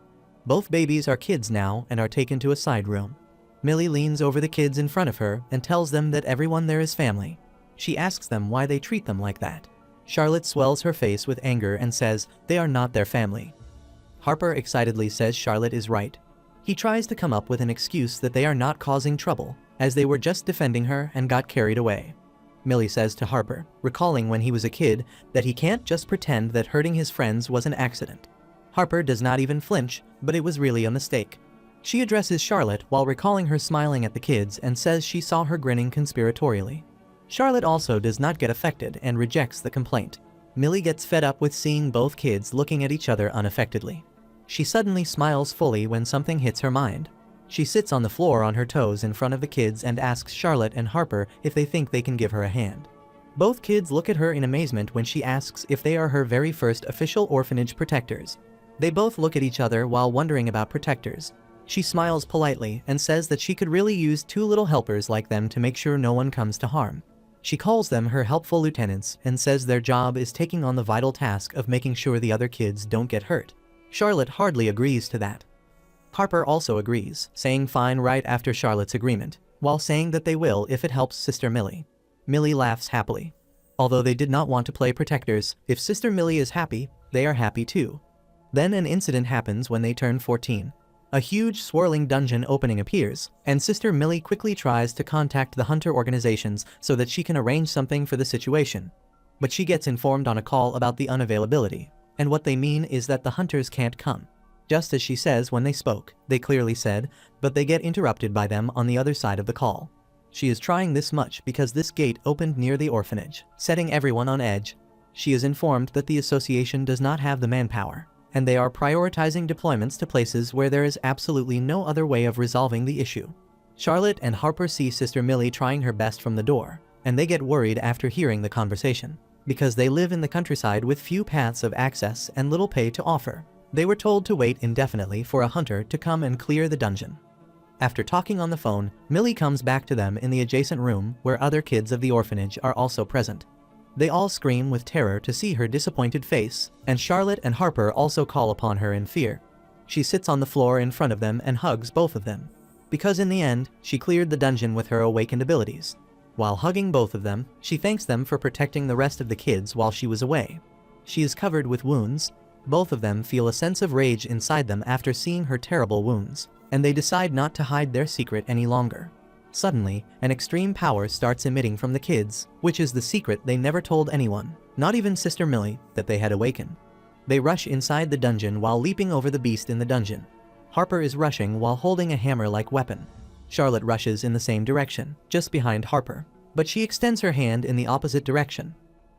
Both babies are kids now and are taken to a side room. Millie leans over the kids in front of her and tells them that everyone there is family. She asks them why they treat them like that. Charlotte swells her face with anger and says they are not their family. Harper excitedly says Charlotte is right. He tries to come up with an excuse that they are not causing trouble, as they were just defending her and got carried away. Millie says to Harper, recalling when he was a kid, that he can't just pretend that hurting his friends was an accident. Harper does not even flinch, but it was really a mistake. She addresses Charlotte while recalling her smiling at the kids and says she saw her grinning conspiratorially. Charlotte also does not get affected and rejects the complaint. Millie gets fed up with seeing both kids looking at each other unaffectedly. She suddenly smiles fully when something hits her mind. She sits on the floor on her toes in front of the kids and asks Charlotte and Harper if they think they can give her a hand. Both kids look at her in amazement when she asks if they are her very first official orphanage protectors. They both look at each other while wondering about protectors. She smiles politely and says that she could really use 2 little helpers like them to make sure no one comes to harm. She calls them her helpful lieutenants and says their job is taking on the vital task of making sure the other kids don't get hurt. Charlotte hardly agrees to that. Harper also agrees, saying fine right after Charlotte's agreement, while saying that they will if it helps Sister Millie. Millie laughs happily. Although they did not want to play protectors, if Sister Millie is happy, they are happy too. Then an incident happens when they turn 14. A huge swirling dungeon opening appears, and Sister Millie quickly tries to contact the hunter organizations so that she can arrange something for the situation. But she gets informed on a call about the unavailability, and what they mean is that the hunters can't come. just as she says when they spoke, they clearly said, but they get interrupted by them on the other side of the call. She is trying this much because this gate opened near the orphanage, setting everyone on edge. She is informed that the association does not have the manpower, and they are prioritizing deployments to places where there is absolutely no other way of resolving the issue. Charlotte and Harper see Sister Millie trying her best from the door, and they get worried after hearing the conversation. Because they live in the countryside with few paths of access and little pay to offer, they were told to wait indefinitely for a hunter to come and clear the dungeon. After talking on the phone, Millie comes back to them in the adjacent room where other kids of the orphanage are also present. They all scream with terror to see her disappointed face, and Charlotte and Harper also call upon her in fear. She sits on the floor in front of them and hugs both of them, because in the end, she cleared the dungeon with her awakened abilities. While hugging both of them, she thanks them for protecting the rest of the kids while she was away. She is covered with wounds. Both of them feel a sense of rage inside them after seeing her terrible wounds, and they decide not to hide their secret any longer. Suddenly, an extreme power starts emitting from the kids, which is the secret they never told anyone, not even Sister Millie, that they had awakened. They rush inside the dungeon while leaping over the beast in the dungeon. Harper is rushing while holding a hammer-like weapon. Charlotte rushes in the same direction, just behind Harper, but she extends her hand in the opposite direction.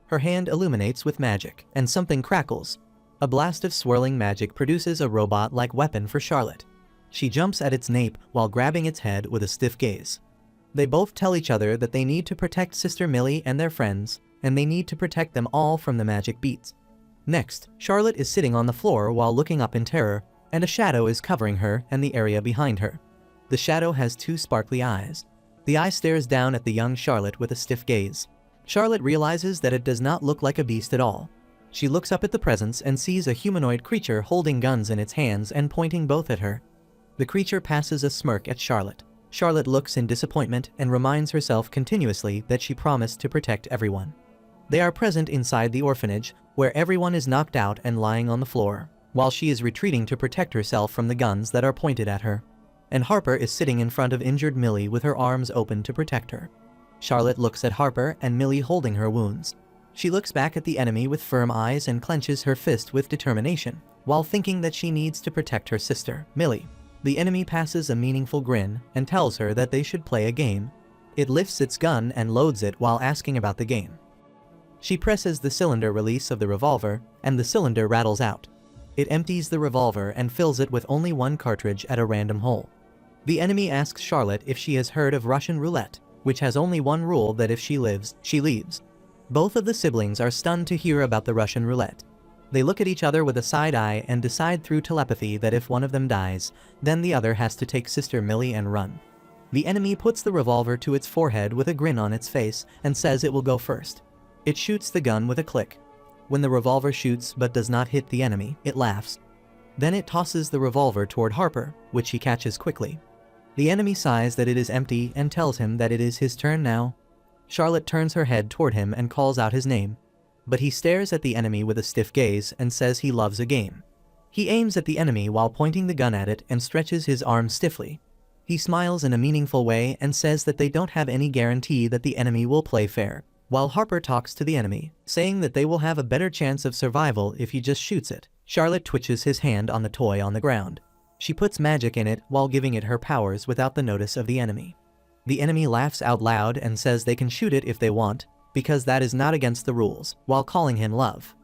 Her hand illuminates with magic, and something crackles. A blast of swirling magic produces a robot-like weapon for Charlotte. She jumps at its nape while grabbing its head with a stiff gaze. They both tell each other that they need to protect Sister Millie and their friends, and they need to protect them all from the magic beats. Next, Charlotte is sitting on the floor while looking up in terror, and a shadow is covering her and the area behind her. The shadow has two sparkly eyes. The eye stares down at the young Charlotte with a stiff gaze. Charlotte realizes that it does not look like a beast at all. She looks up at the presence and sees a humanoid creature holding guns in its hands and pointing both at her. The creature passes a smirk at Charlotte. Charlotte looks in disappointment and reminds herself continuously that she promised to protect everyone. They are present inside the orphanage, where everyone is knocked out and lying on the floor, while she is retreating to protect herself from the guns that are pointed at her. And Harper is sitting in front of injured Millie with her arms open to protect her. Charlotte looks at Harper and Millie holding her wounds. She looks back at the enemy with firm eyes and clenches her fist with determination, while thinking that she needs to protect her sister, Millie. The enemy passes a meaningful grin and tells her that they should play a game. It lifts its gun and loads it while asking about the game. She presses the cylinder release of the revolver, and the cylinder rattles out. It empties the revolver and fills it with only one cartridge at a random hole. The enemy asks Charlotte if she has heard of Russian roulette, which has only one rule: that if she lives, she leaves. Both of the siblings are stunned to hear about the Russian roulette. They look at each other with a side eye and decide through telepathy that if one of them dies, then the other has to take Sister Millie and run. The enemy puts the revolver to its forehead with a grin on its face and says it will go first. It shoots the gun with a click. When the revolver shoots but does not hit the enemy, it laughs. Then it tosses the revolver toward Harper, which he catches quickly. The enemy sighs that it is empty and tells him that it is his turn now. Charlotte turns her head toward him and calls out his name, but he stares at the enemy with a stiff gaze and says he loves a game. He aims at the enemy while pointing the gun at it and stretches his arm stiffly. He smiles in a meaningful way and says that they don't have any guarantee that the enemy will play fair, while Harper talks to the enemy, saying that they will have a better chance of survival if he just shoots it. Charlotte twitches his hand on the toy on the ground. She puts magic in it while giving it her powers without the notice of the enemy. The enemy laughs out loud and says they can shoot it if they want, because that is not against the rules, while calling him love.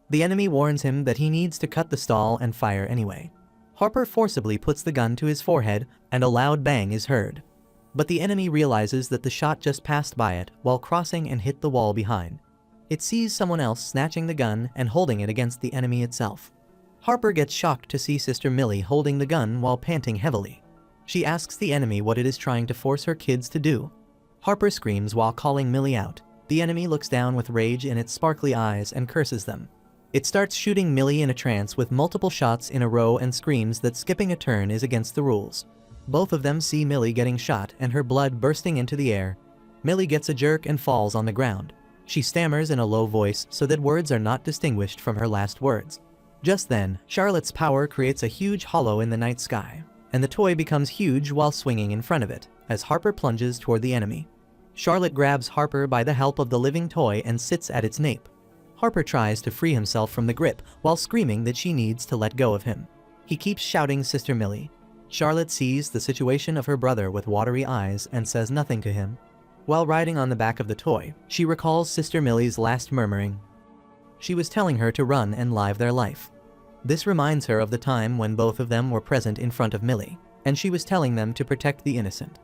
The enemy warns him that he needs to cut the stall and fire anyway. Harper forcibly puts the gun to his forehead, and a loud bang is heard. But the enemy realizes that the shot just passed by it while crossing and hit the wall behind. It sees someone else snatching the gun and holding it against the enemy itself. Harper gets shocked to see Sister Millie holding the gun while panting heavily. She asks the enemy what it is trying to force her kids to do. Harper screams while calling Millie out. The enemy looks down with rage in its sparkly eyes and curses them. It starts shooting Millie in a trance with multiple shots in a row and screams that skipping a turn is against the rules. Both of them see Millie getting shot and her blood bursting into the air. Millie gets a jerk and falls on the ground. She stammers in a low voice so that words are not distinguished from her last words. Just then, Charlotte's power creates a huge hollow in the night sky, and the toy becomes huge while swinging in front of it, as Harper plunges toward the enemy. Charlotte grabs Harper by the help of the living toy and sits at its nape. Harper tries to free himself from the grip while screaming that she needs to let go of him. He keeps shouting Sister Millie. Charlotte sees the situation of her brother with watery eyes and says nothing to him. While riding on the back of the toy, she recalls Sister Millie's last murmuring. She was telling her to run and live their life. This reminds her of the time when both of them were present in front of Millie, and she was telling them to protect the innocent.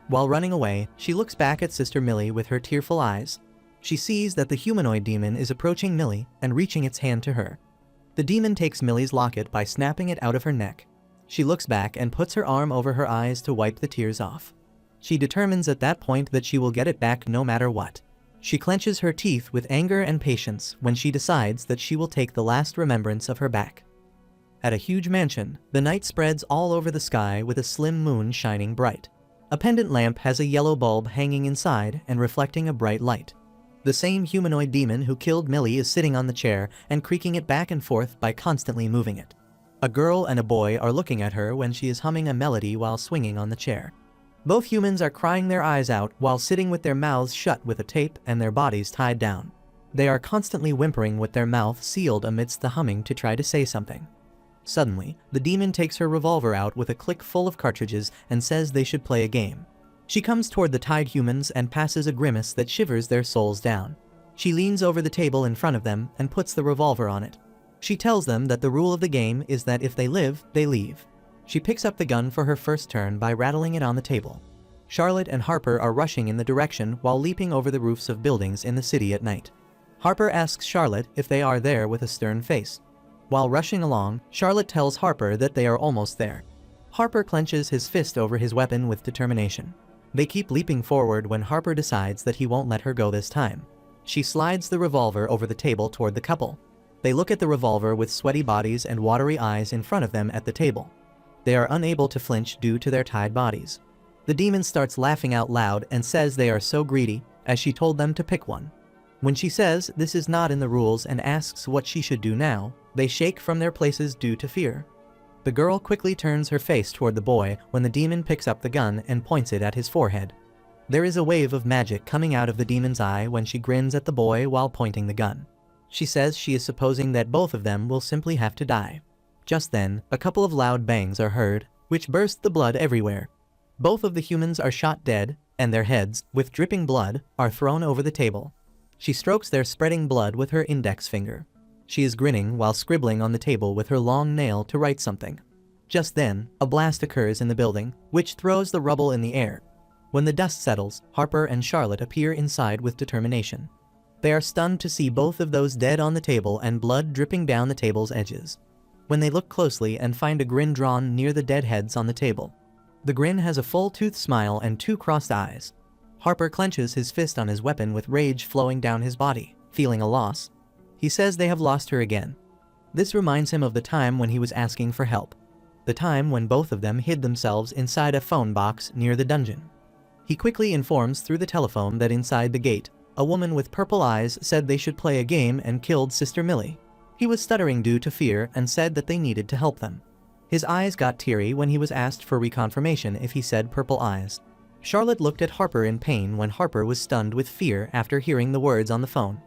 While running away, she looks back at Sister Millie with her tearful eyes. She sees that the humanoid demon is approaching Millie and reaching its hand to her. The demon takes Millie's locket by snapping it out of her neck. She looks back and puts her arm over her eyes to wipe the tears off. She determines at that point that she will get it back no matter what. She clenches her teeth with anger and patience when she decides that she will take the last remembrance of her back. At a huge mansion, the night spreads all over the sky with a slim moon shining bright. A pendant lamp has a yellow bulb hanging inside and reflecting a bright light. The same humanoid demon who killed Millie is sitting on the chair and creaking it back and forth by constantly moving it. A girl and a boy are looking at her when she is humming a melody while swinging on the chair. Both humans are crying their eyes out while sitting with their mouths shut with a tape and their bodies tied down. They are constantly whimpering with their mouth sealed amidst the humming to try to say something. Suddenly, the demon takes her revolver out with a click full of cartridges and says they should play a game. She comes toward the tied humans and passes a grimace that shivers their souls down. She leans over the table in front of them and puts the revolver on it. She tells them that the rule of the game is that if they live, they leave. She picks up the gun for her first turn by rattling it on the table. Charlotte and Harper are rushing in the direction while leaping over the roofs of buildings in the city at night. Harper asks Charlotte if they are there with a stern face. While rushing along, Charlotte tells Harper that they are almost there. Harper clenches his fist over his weapon with determination. They keep leaping forward when Harper decides that he won't let her go this time. She slides the revolver over the table toward the couple. They look at the revolver with sweaty bodies and watery eyes in front of them at the table. They are unable to flinch due to their tied bodies. The demon starts laughing out loud and says they are so greedy, as she told them to pick one. When she says this is not in the rules and asks what she should do now, they shake from their places due to fear. The girl quickly turns her face toward the boy when the demon picks up the gun and points it at his forehead. There is a wave of magic coming out of the demon's eye when she grins at the boy while pointing the gun. She says she is supposing that both of them will simply have to die. Just then, a couple of loud bangs are heard, which burst the blood everywhere. Both of the humans are shot dead, and their heads, with dripping blood, are thrown over the table. She strokes their spreading blood with her index finger. She is grinning while scribbling on the table with her long nail to write something. Just then, a blast occurs in the building, which throws the rubble in the air. When the dust settles, Harper and Charlotte appear inside with determination. They are stunned to see both of those dead on the table and blood dripping down the table's edges. When they look closely and find a grin drawn near the dead heads on the table. The grin has a full-toothed smile and two crossed eyes. Harper clenches his fist on his weapon with rage flowing down his body, feeling a loss. He says they have lost her again. This reminds him of the time when he was asking for help. The time when both of them hid themselves inside a phone box near the dungeon. He quickly informs through the telephone that inside the gate, a woman with purple eyes said they should play a game and killed Sister Millie. He was stuttering due to fear and said that they needed to help them. His eyes got teary when he was asked for reconfirmation if he said purple eyes. Charlotte looked at Harper in pain when Harper was stunned with fear after hearing the words on the phone.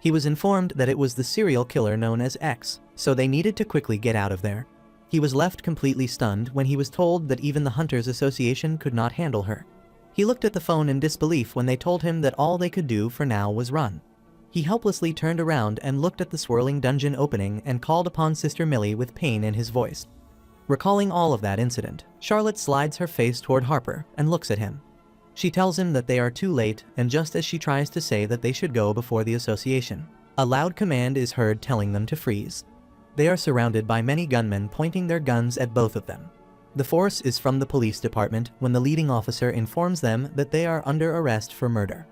He was informed that it was the serial killer known as X, so they needed to quickly get out of there. He was left completely stunned when he was told that even the Hunters Association could not handle her. He looked at the phone in disbelief when they told him that all they could do for now was run. He helplessly turned around and looked at the swirling dungeon opening and called upon Sister Millie with pain in his voice. Recalling all of that incident, Charlotte slides her face toward Harper and looks at him. She tells him that they are too late, and just as she tries to say that they should go before the association, a loud command is heard telling them to freeze. They are surrounded by many gunmen pointing their guns at both of them. The force is from the police department when the leading officer informs them that they are under arrest for murder.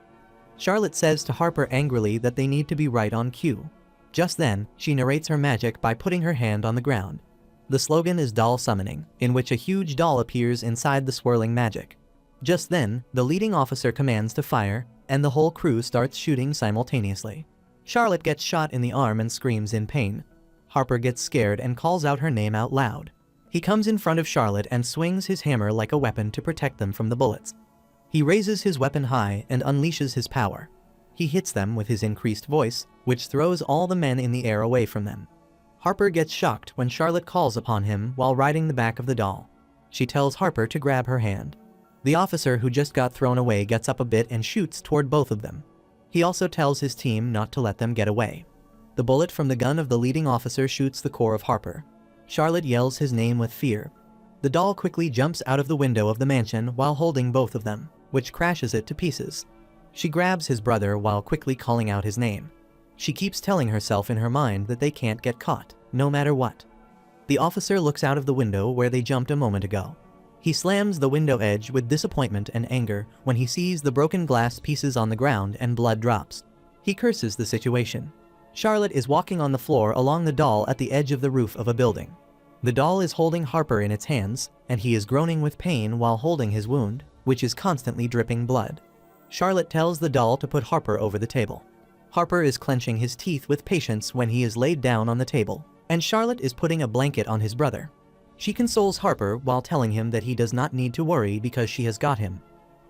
Charlotte says to Harper angrily that they need to be right on cue. Just then, she narrates her magic by putting her hand on the ground. The slogan is doll summoning, in which a huge doll appears inside the swirling magic. Just then, the leading officer commands to fire, and the whole crew starts shooting simultaneously. Charlotte gets shot in the arm and screams in pain. Harper gets scared and calls out her name out loud. He comes in front of Charlotte and swings his hammer like a weapon to protect them from the bullets. He raises his weapon high and unleashes his power. He hits them with his increased voice, which throws all the men in the air away from them. Harper gets shocked when Charlotte calls upon him while riding the back of the doll. She tells Harper to grab her hand. The officer who just got thrown away gets up a bit and shoots toward both of them. He also tells his team not to let them get away. The bullet from the gun of the leading officer shoots the core of Harper. Charlotte yells his name with fear. The doll quickly jumps out of the window of the mansion while holding both of them, which crashes it to pieces. She grabs his brother while quickly calling out his name. She keeps telling herself in her mind that they can't get caught, no matter what. The officer looks out of the window where they jumped a moment ago. He slams the window edge with disappointment and anger when he sees the broken glass pieces on the ground and blood drops. He curses the situation. Charlotte is walking on the floor along the doll at the edge of the roof of a building. The doll is holding Harper in its hands, and he is groaning with pain while holding his wound, which is constantly dripping blood. Charlotte tells the doll to put Harper over the table. Harper is clenching his teeth with patience when he is laid down on the table, and Charlotte is putting a blanket on his brother. She consoles Harper while telling him that he does not need to worry because she has got him.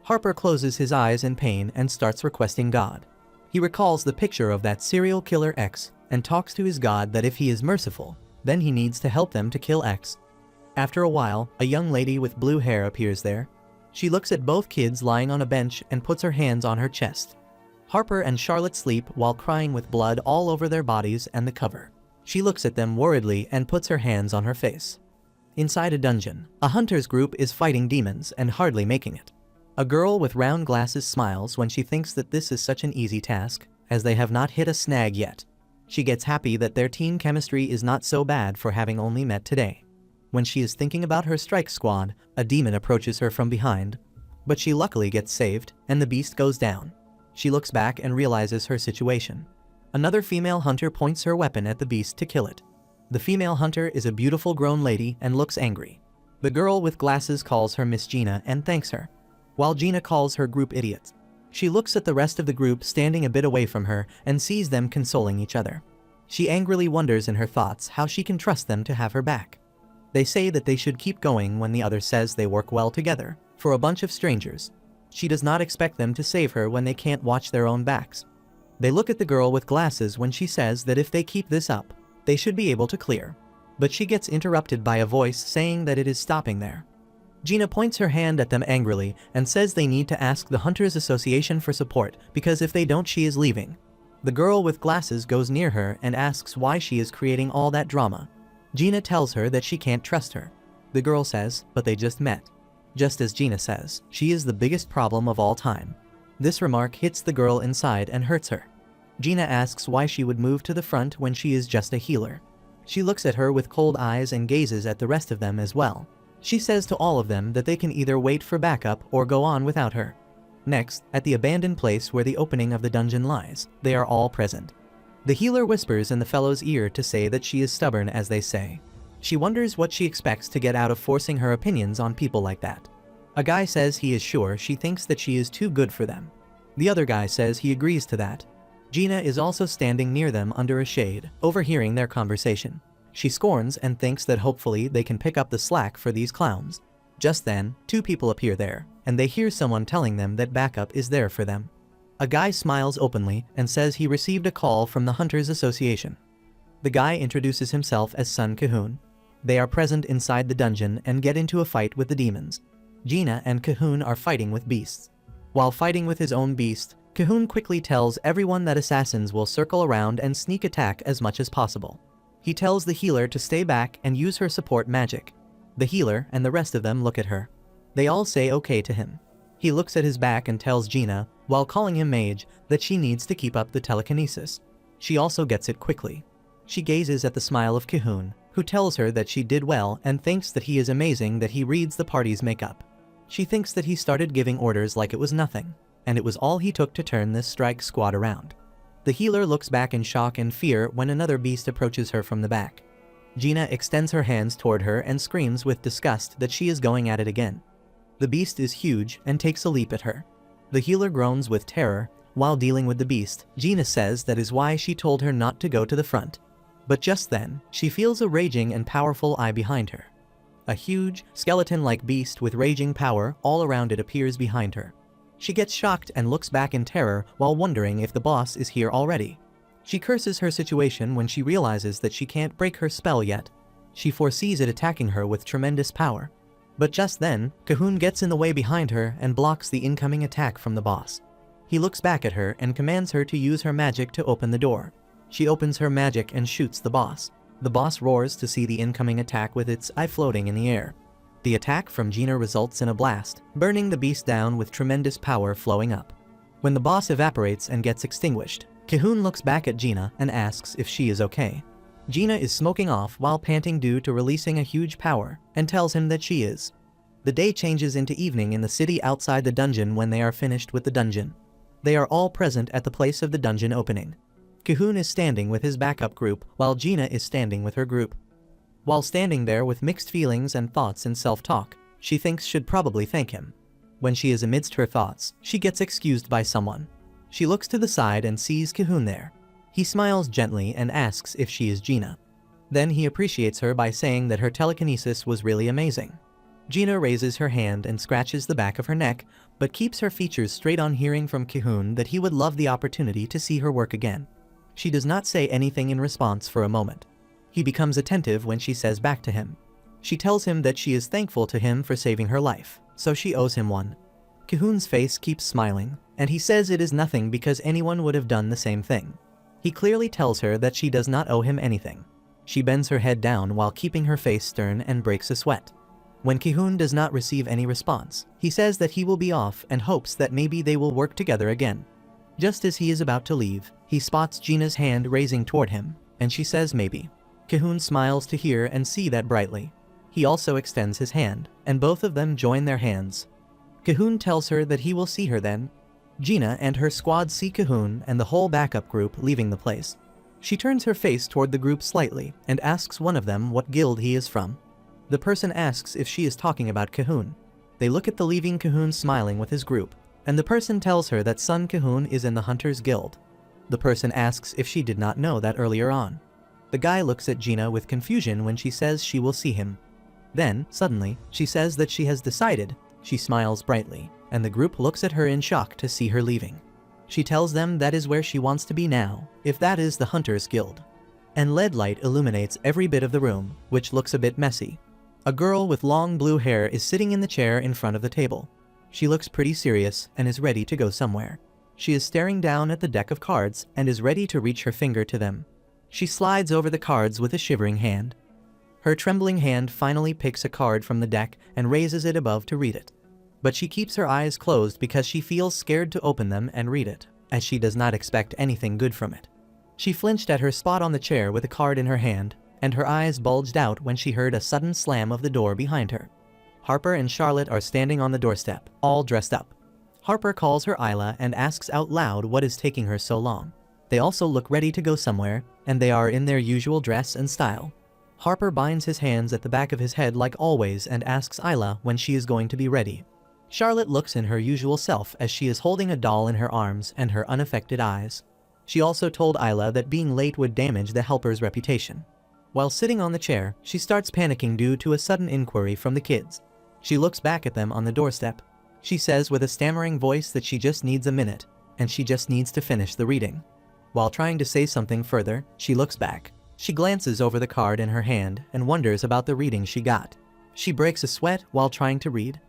Harper closes his eyes in pain and starts requesting God. He recalls the picture of that serial killer X and talks to his God that if he is merciful, then he needs to help them to kill X. After a while, a young lady with blue hair appears there. She looks at both kids lying on a bench and puts her hands on her chest. Harper and Charlotte sleep while crying with blood all over their bodies and the cover. She looks at them worriedly and puts her hands on her face. Inside a dungeon, a hunter's group is fighting demons and hardly making it. A girl with round glasses smiles when she thinks that this is such an easy task, as they have not hit a snag yet. She gets happy that their team chemistry is not so bad for having only met today. When she is thinking about her strike squad, a demon approaches her from behind, but she luckily gets saved, and the beast goes down. She looks back and realizes her situation. Another female hunter points her weapon at the beast to kill it. The female hunter is a beautiful grown lady and looks angry. The girl with glasses calls her Miss Gina and thanks her, while Gina calls her group idiots. She looks at the rest of the group standing a bit away from her and sees them consoling each other. She angrily wonders in her thoughts how she can trust them to have her back. They say that they should keep going when the other says they work well together, for a bunch of strangers. She does not expect them to save her when they can't watch their own backs. They look at the girl with glasses when she says that if they keep this up, they should be able to clear. But she gets interrupted by a voice saying that it is stopping there. Gina points her hand at them angrily and says they need to ask the Hunters Association for support because if they don't, she is leaving. The girl with glasses goes near her and asks why she is creating all that drama. Gina tells her that she can't trust her. The girl says, but they just met. Just as Gina says, she is the biggest problem of all time. This remark hits the girl inside and hurts her. Gina asks why she would move to the front when she is just a healer. She looks at her with cold eyes and gazes at the rest of them as well. She says to all of them that they can either wait for backup or go on without her. Next, at the abandoned place where the opening of the dungeon lies, they are all present. The healer whispers in the fellow's ear to say that she is stubborn, as they say. She wonders what she expects to get out of forcing her opinions on people like that. A guy says he is sure she thinks that she is too good for them. The other guy says he agrees to that. Gina is also standing near them under a shade, overhearing their conversation. She scorns and thinks that hopefully they can pick up the slack for these clowns. Just then, two people appear there, and they hear someone telling them that backup is there for them. A guy smiles openly and says he received a call from the Hunters Association. The guy introduces himself as Sun Cahoon. They are present inside the dungeon and get into a fight with the demons. Gina and Cahoon are fighting with beasts. While fighting with his own beast, Cahoon quickly tells everyone that assassins will circle around and sneak attack as much as possible. He tells the healer to stay back and use her support magic. The healer and the rest of them look at her. They all say okay to him. He looks at his back and tells Gina, while calling him mage, that she needs to keep up the telekinesis. She also gets it quickly. She gazes at the smile of Cahoon, who tells her that she did well and thinks that he is amazing that he reads the party's makeup. She thinks that he started giving orders like it was nothing, and it was all he took to turn this strike squad around. The healer looks back in shock and fear when another beast approaches her from the back. Gina extends her hands toward her and screams with disgust that she is going at it again. The beast is huge and takes a leap at her. The healer groans with terror. While dealing with the beast, Gina says that is why she told her not to go to the front. But just then, she feels a raging and powerful eye behind her. A huge, skeleton-like beast with raging power all around it appears behind her. She gets shocked and looks back in terror while wondering if the boss is here already. She curses her situation when she realizes that she can't break her spell yet. She foresees it attacking her with tremendous power. But just then, Cahoon gets in the way behind her and blocks the incoming attack from the boss. He looks back at her and commands her to use her magic to open the door. She opens her magic and shoots the boss. The boss roars to see the incoming attack with its eye floating in the air. The attack from Gina results in a blast, burning the beast down with tremendous power flowing up. When the boss evaporates and gets extinguished, Cahoon looks back at Gina and asks if she is okay. Gina is smoking off while panting due to releasing a huge power, and tells him that she is. The day changes into evening in the city outside the dungeon when they are finished with the dungeon. They are all present at the place of the dungeon opening. Cahoon is standing with his backup group while Gina is standing with her group. While standing there with mixed feelings and thoughts and self-talk, she thinks should probably thank him. When she is amidst her thoughts, she gets excused by someone. She looks to the side and sees Cahoon there. He smiles gently and asks if she is Gina. Then he appreciates her by saying that her telekinesis was really amazing. Gina raises her hand and scratches the back of her neck, but keeps her features straight on hearing from Cahoon that he would love the opportunity to see her work again. She does not say anything in response for a moment. He becomes attentive when she says back to him. She tells him that she is thankful to him for saving her life, so she owes him one. Cahoon's face keeps smiling, and he says it is nothing because anyone would have done the same thing. He clearly tells her that she does not owe him anything. She bends her head down while keeping her face stern and breaks a sweat. When Cahoon does not receive any response, he says that he will be off and hopes that maybe they will work together again. Just as he is about to leave, he spots Gina's hand raising toward him, and she says maybe. Cahoon smiles to hear and see that brightly. He also extends his hand, and both of them join their hands. Cahoon tells her that he will see her then. Gina and her squad see Cahoon and the whole backup group leaving the place. She turns her face toward the group slightly and asks one of them what guild he is from. The person asks if she is talking about Cahoon. They look at the leaving Cahoon smiling with his group, and the person tells her that son Cahoon is in the Hunters Guild. The person asks if she did not know that earlier on. The guy looks at Gina with confusion when she says she will see him. Then, suddenly, she says that she has decided. She smiles brightly, and the group looks at her in shock to see her leaving. She tells them that is where she wants to be now, if that is the Hunters Guild. And LED light illuminates every bit of the room, which looks a bit messy. A girl with long blue hair is sitting in the chair in front of the table. She looks pretty serious and is ready to go somewhere. She is staring down at the deck of cards and is ready to reach her finger to them. She slides over the cards with a shivering hand. Her trembling hand finally picks a card from the deck and raises it above to read it. But she keeps her eyes closed because she feels scared to open them and read it, as she does not expect anything good from it. She flinched at her spot on the chair with a card in her hand, and her eyes bulged out when she heard a sudden slam of the door behind her. Harper and Charlotte are standing on the doorstep, all dressed up. Harper calls her Isla and asks out loud what is taking her so long. They also look ready to go somewhere, and they are in their usual dress and style. Harper binds his hands at the back of his head like always and asks Isla when she is going to be ready. Charlotte looks in her usual self as she is holding a doll in her arms and her unaffected eyes. She also told Isla that being late would damage the helper's reputation. While sitting on the chair, she starts panicking due to a sudden inquiry from the kids. She looks back at them on the doorstep. She says with a stammering voice that she just needs a minute, and she just needs to finish the reading. While trying to say something further, she looks back. She glances over the card in her hand and wonders about the reading she got. She breaks a sweat while trying to read.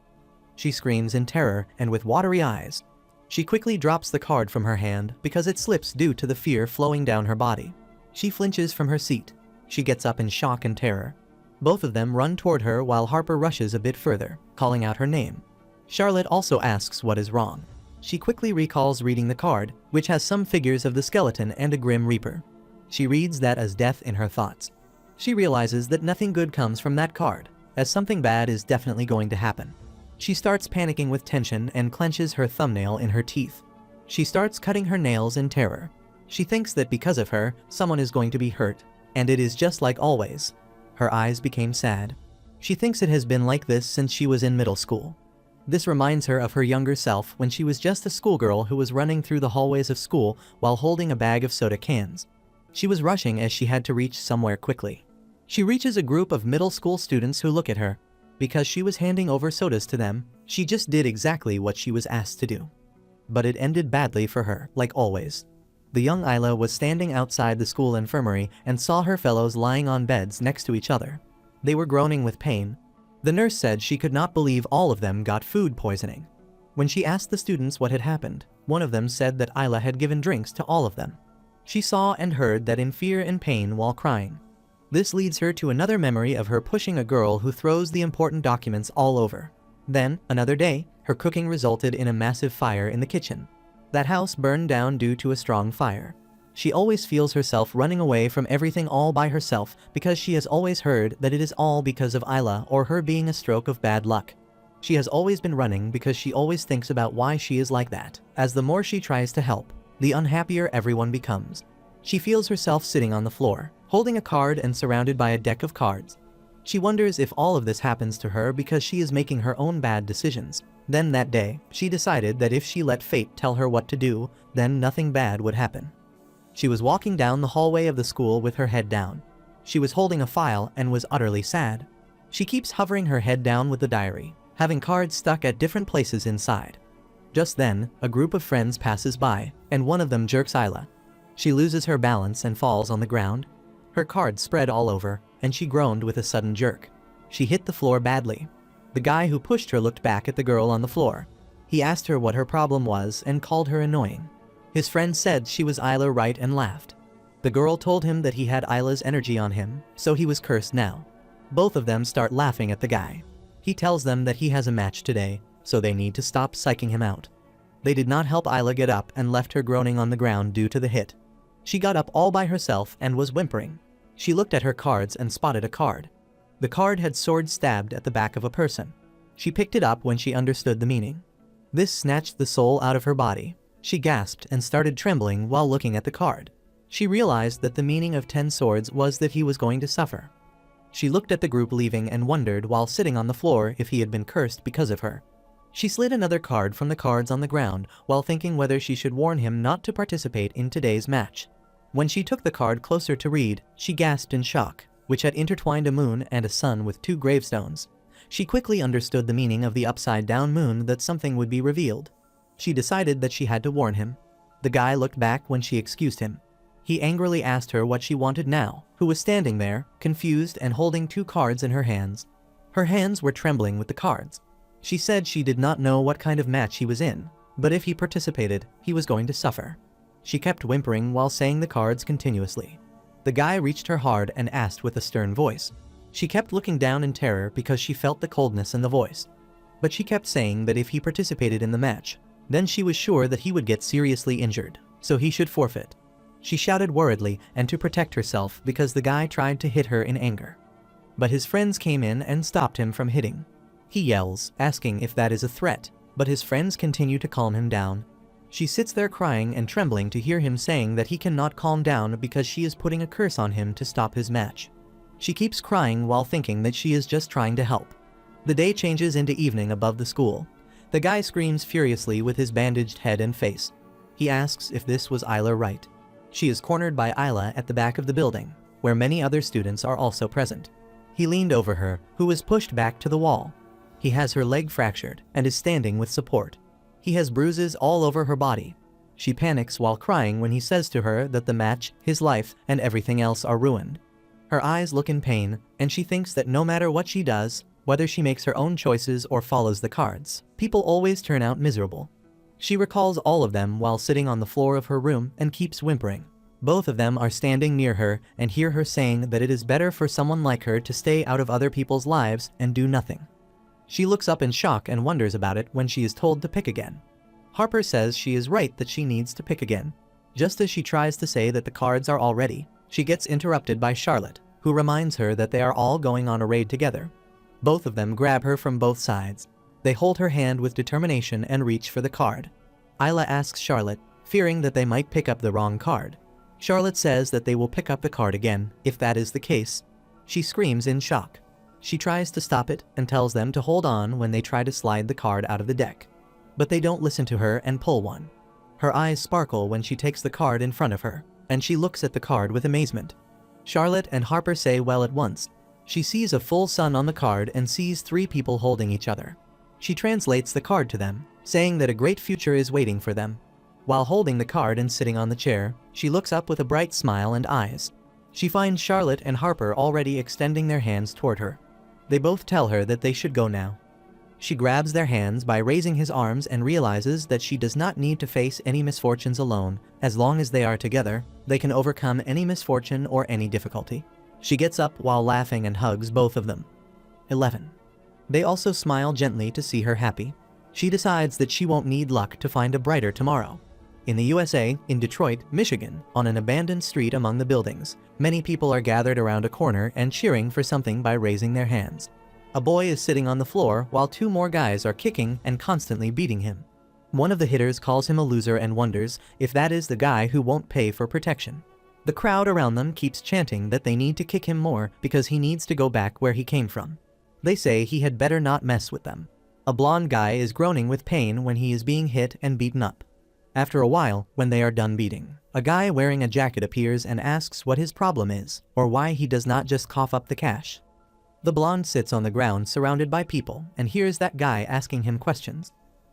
She screams in terror and with watery eyes. She quickly drops the card from her hand because it slips due to the fear flowing down her body. She flinches from her seat. She gets up in shock and terror. Both of them run toward her while Harper rushes a bit further, calling out her name. Charlotte also asks what is wrong. She quickly recalls reading the card, which has some figures of the skeleton and a grim reaper. She reads that as death in her thoughts. She realizes that nothing good comes from that card, as something bad is definitely going to happen. She starts panicking with tension and clenches her thumbnail in her teeth. She starts cutting her nails in terror. She thinks that because of her, someone is going to be hurt, and it is just like always. Her eyes became sad. She thinks it has been like this since she was in middle school. This reminds her of her younger self when she was just a schoolgirl who was running through the hallways of school while holding a bag of soda cans. She was rushing as she had to reach somewhere quickly. She reaches a group of middle school students who look at her. Because she was handing over sodas to them, she just did exactly what she was asked to do. But it ended badly for her, like always. The young Isla was standing outside the school infirmary and saw her fellows lying on beds next to each other. They were groaning with pain. The nurse said she could not believe all of them got food poisoning. When she asked the students what had happened, one of them said that Isla had given drinks to all of them. She saw and heard that in fear and pain while crying. This leads her to another memory of her pushing a girl who throws the important documents all over. Then, another day, her cooking resulted in a massive fire in the kitchen. That house burned down due to a strong fire. She always feels herself running away from everything all by herself because she has always heard that it is all because of Isla or her being a stroke of bad luck. She has always been running because she always thinks about why she is like that. As the more she tries to help, the unhappier everyone becomes. She feels herself sitting on the floor, holding a card and surrounded by a deck of cards. She wonders if all of this happens to her because she is making her own bad decisions. Then that day, she decided that if she let fate tell her what to do, then nothing bad would happen. She was walking down the hallway of the school with her head down. She was holding a file and was utterly sad. She keeps hovering her head down with the diary, having cards stuck at different places inside. Just then, a group of friends passes by, and one of them jerks Isla. She loses her balance and falls on the ground. Her cards spread all over, and she groaned with a sudden jerk. She hit the floor badly. The guy who pushed her looked back at the girl on the floor. He asked her what her problem was and called her annoying. His friend said she was Isla right and laughed. The girl told him that he had Isla's energy on him, so he was cursed now. Both of them start laughing at the guy. He tells them that he has a match today, so they need to stop psyching him out. They did not help Isla get up and left her groaning on the ground due to the hit. She got up all by herself and was whimpering. She looked at her cards and spotted a card. The card had sword stabbed at the back of a person. She picked it up when she understood the meaning. This snatched the soul out of her body. She gasped and started trembling while looking at the card. She realized that the meaning of 10 swords was that he was going to suffer. She looked at the group leaving and wondered while sitting on the floor if he had been cursed because of her. She slid another card from the cards on the ground while thinking whether she should warn him not to participate in today's match. When she took the card closer to read, she gasped in shock, which had intertwined a moon and a sun with 2 gravestones. She quickly understood the meaning of the upside-down moon, that something would be revealed. She decided that she had to warn him. The guy looked back when she excused him. He angrily asked her what she wanted now, who was standing there, confused and holding 2 cards in her hands. Her hands were trembling with the cards. She said she did not know what kind of match he was in, but if he participated, he was going to suffer. She kept whimpering while saying the cards continuously. The guy reached her hard and asked with a stern voice. She kept looking down in terror because she felt the coldness in the voice. But she kept saying that if he participated in the match, then she was sure that he would get seriously injured, so he should forfeit. She shouted worriedly and to protect herself because the guy tried to hit her in anger. But his friends came in and stopped him from hitting. He yells, asking if that is a threat, but his friends continue to calm him down. She sits there crying and trembling to hear him saying that he cannot calm down because she is putting a curse on him to stop his match. She keeps crying while thinking that she is just trying to help. The day changes into evening above the school. The guy screams furiously with his bandaged head and face. He asks if this was Isla right. She is cornered by Isla at the back of the building, where many other students are also present. He leaned over her, who was pushed back to the wall. He has her leg fractured and is standing with support. He has bruises all over her body. She panics while crying when he says to her that the match, his life, and everything else are ruined. Her eyes look in pain, and she thinks that no matter what she does, whether she makes her own choices or follows the cards, people always turn out miserable. She recalls all of them while sitting on the floor of her room and keeps whimpering. Both of them are standing near her and hear her saying that it is better for someone like her to stay out of other people's lives and do nothing. She looks up in shock and wonders about it when she is told to pick again. Harper says she is right that she needs to pick again. Just as she tries to say that the cards are all ready, she gets interrupted by Charlotte, who reminds her that they are all going on a raid together. Both of them grab her from both sides. They hold her hand with determination and reach for the card. Isla asks Charlotte, fearing that they might pick up the wrong card. Charlotte says that they will pick up the card again, if that is the case. She screams in shock. She tries to stop it and tells them to hold on when they try to slide the card out of the deck. But they don't listen to her and pull one. Her eyes sparkle when she takes the card in front of her, and she looks at the card with amazement. Charlotte and Harper say well at once. She sees a full sun on the card and sees 3 people holding each other. She translates the card to them, saying that a great future is waiting for them. While holding the card and sitting on the chair, she looks up with a bright smile and eyes. She finds Charlotte and Harper already extending their hands toward her. They both tell her that they should go now. She grabs their hands by raising his arms and realizes that she does not need to face any misfortunes alone. As long as they are together, they can overcome any misfortune or any difficulty. She gets up while laughing and hugs both of them. 11. They also smile gently to see her happy. She decides that she won't need luck to find a brighter tomorrow. In the USA, in Detroit, Michigan, on an abandoned street among the buildings, many people are gathered around a corner and cheering for something by raising their hands. A boy is sitting on the floor while two more guys are kicking and constantly beating him. One of the hitters calls him a loser and wonders if that is the guy who won't pay for protection. The crowd around them keeps chanting that they need to kick him more because he needs to go back where he came from. They say he had better not mess with them. A blonde guy is groaning with pain when he is being hit and beaten up. After a while, when they are done beating, a guy wearing a jacket appears and asks what his problem is, or why he does not just cough up the cash. The blonde sits on the ground surrounded by people and hears that guy asking him questions.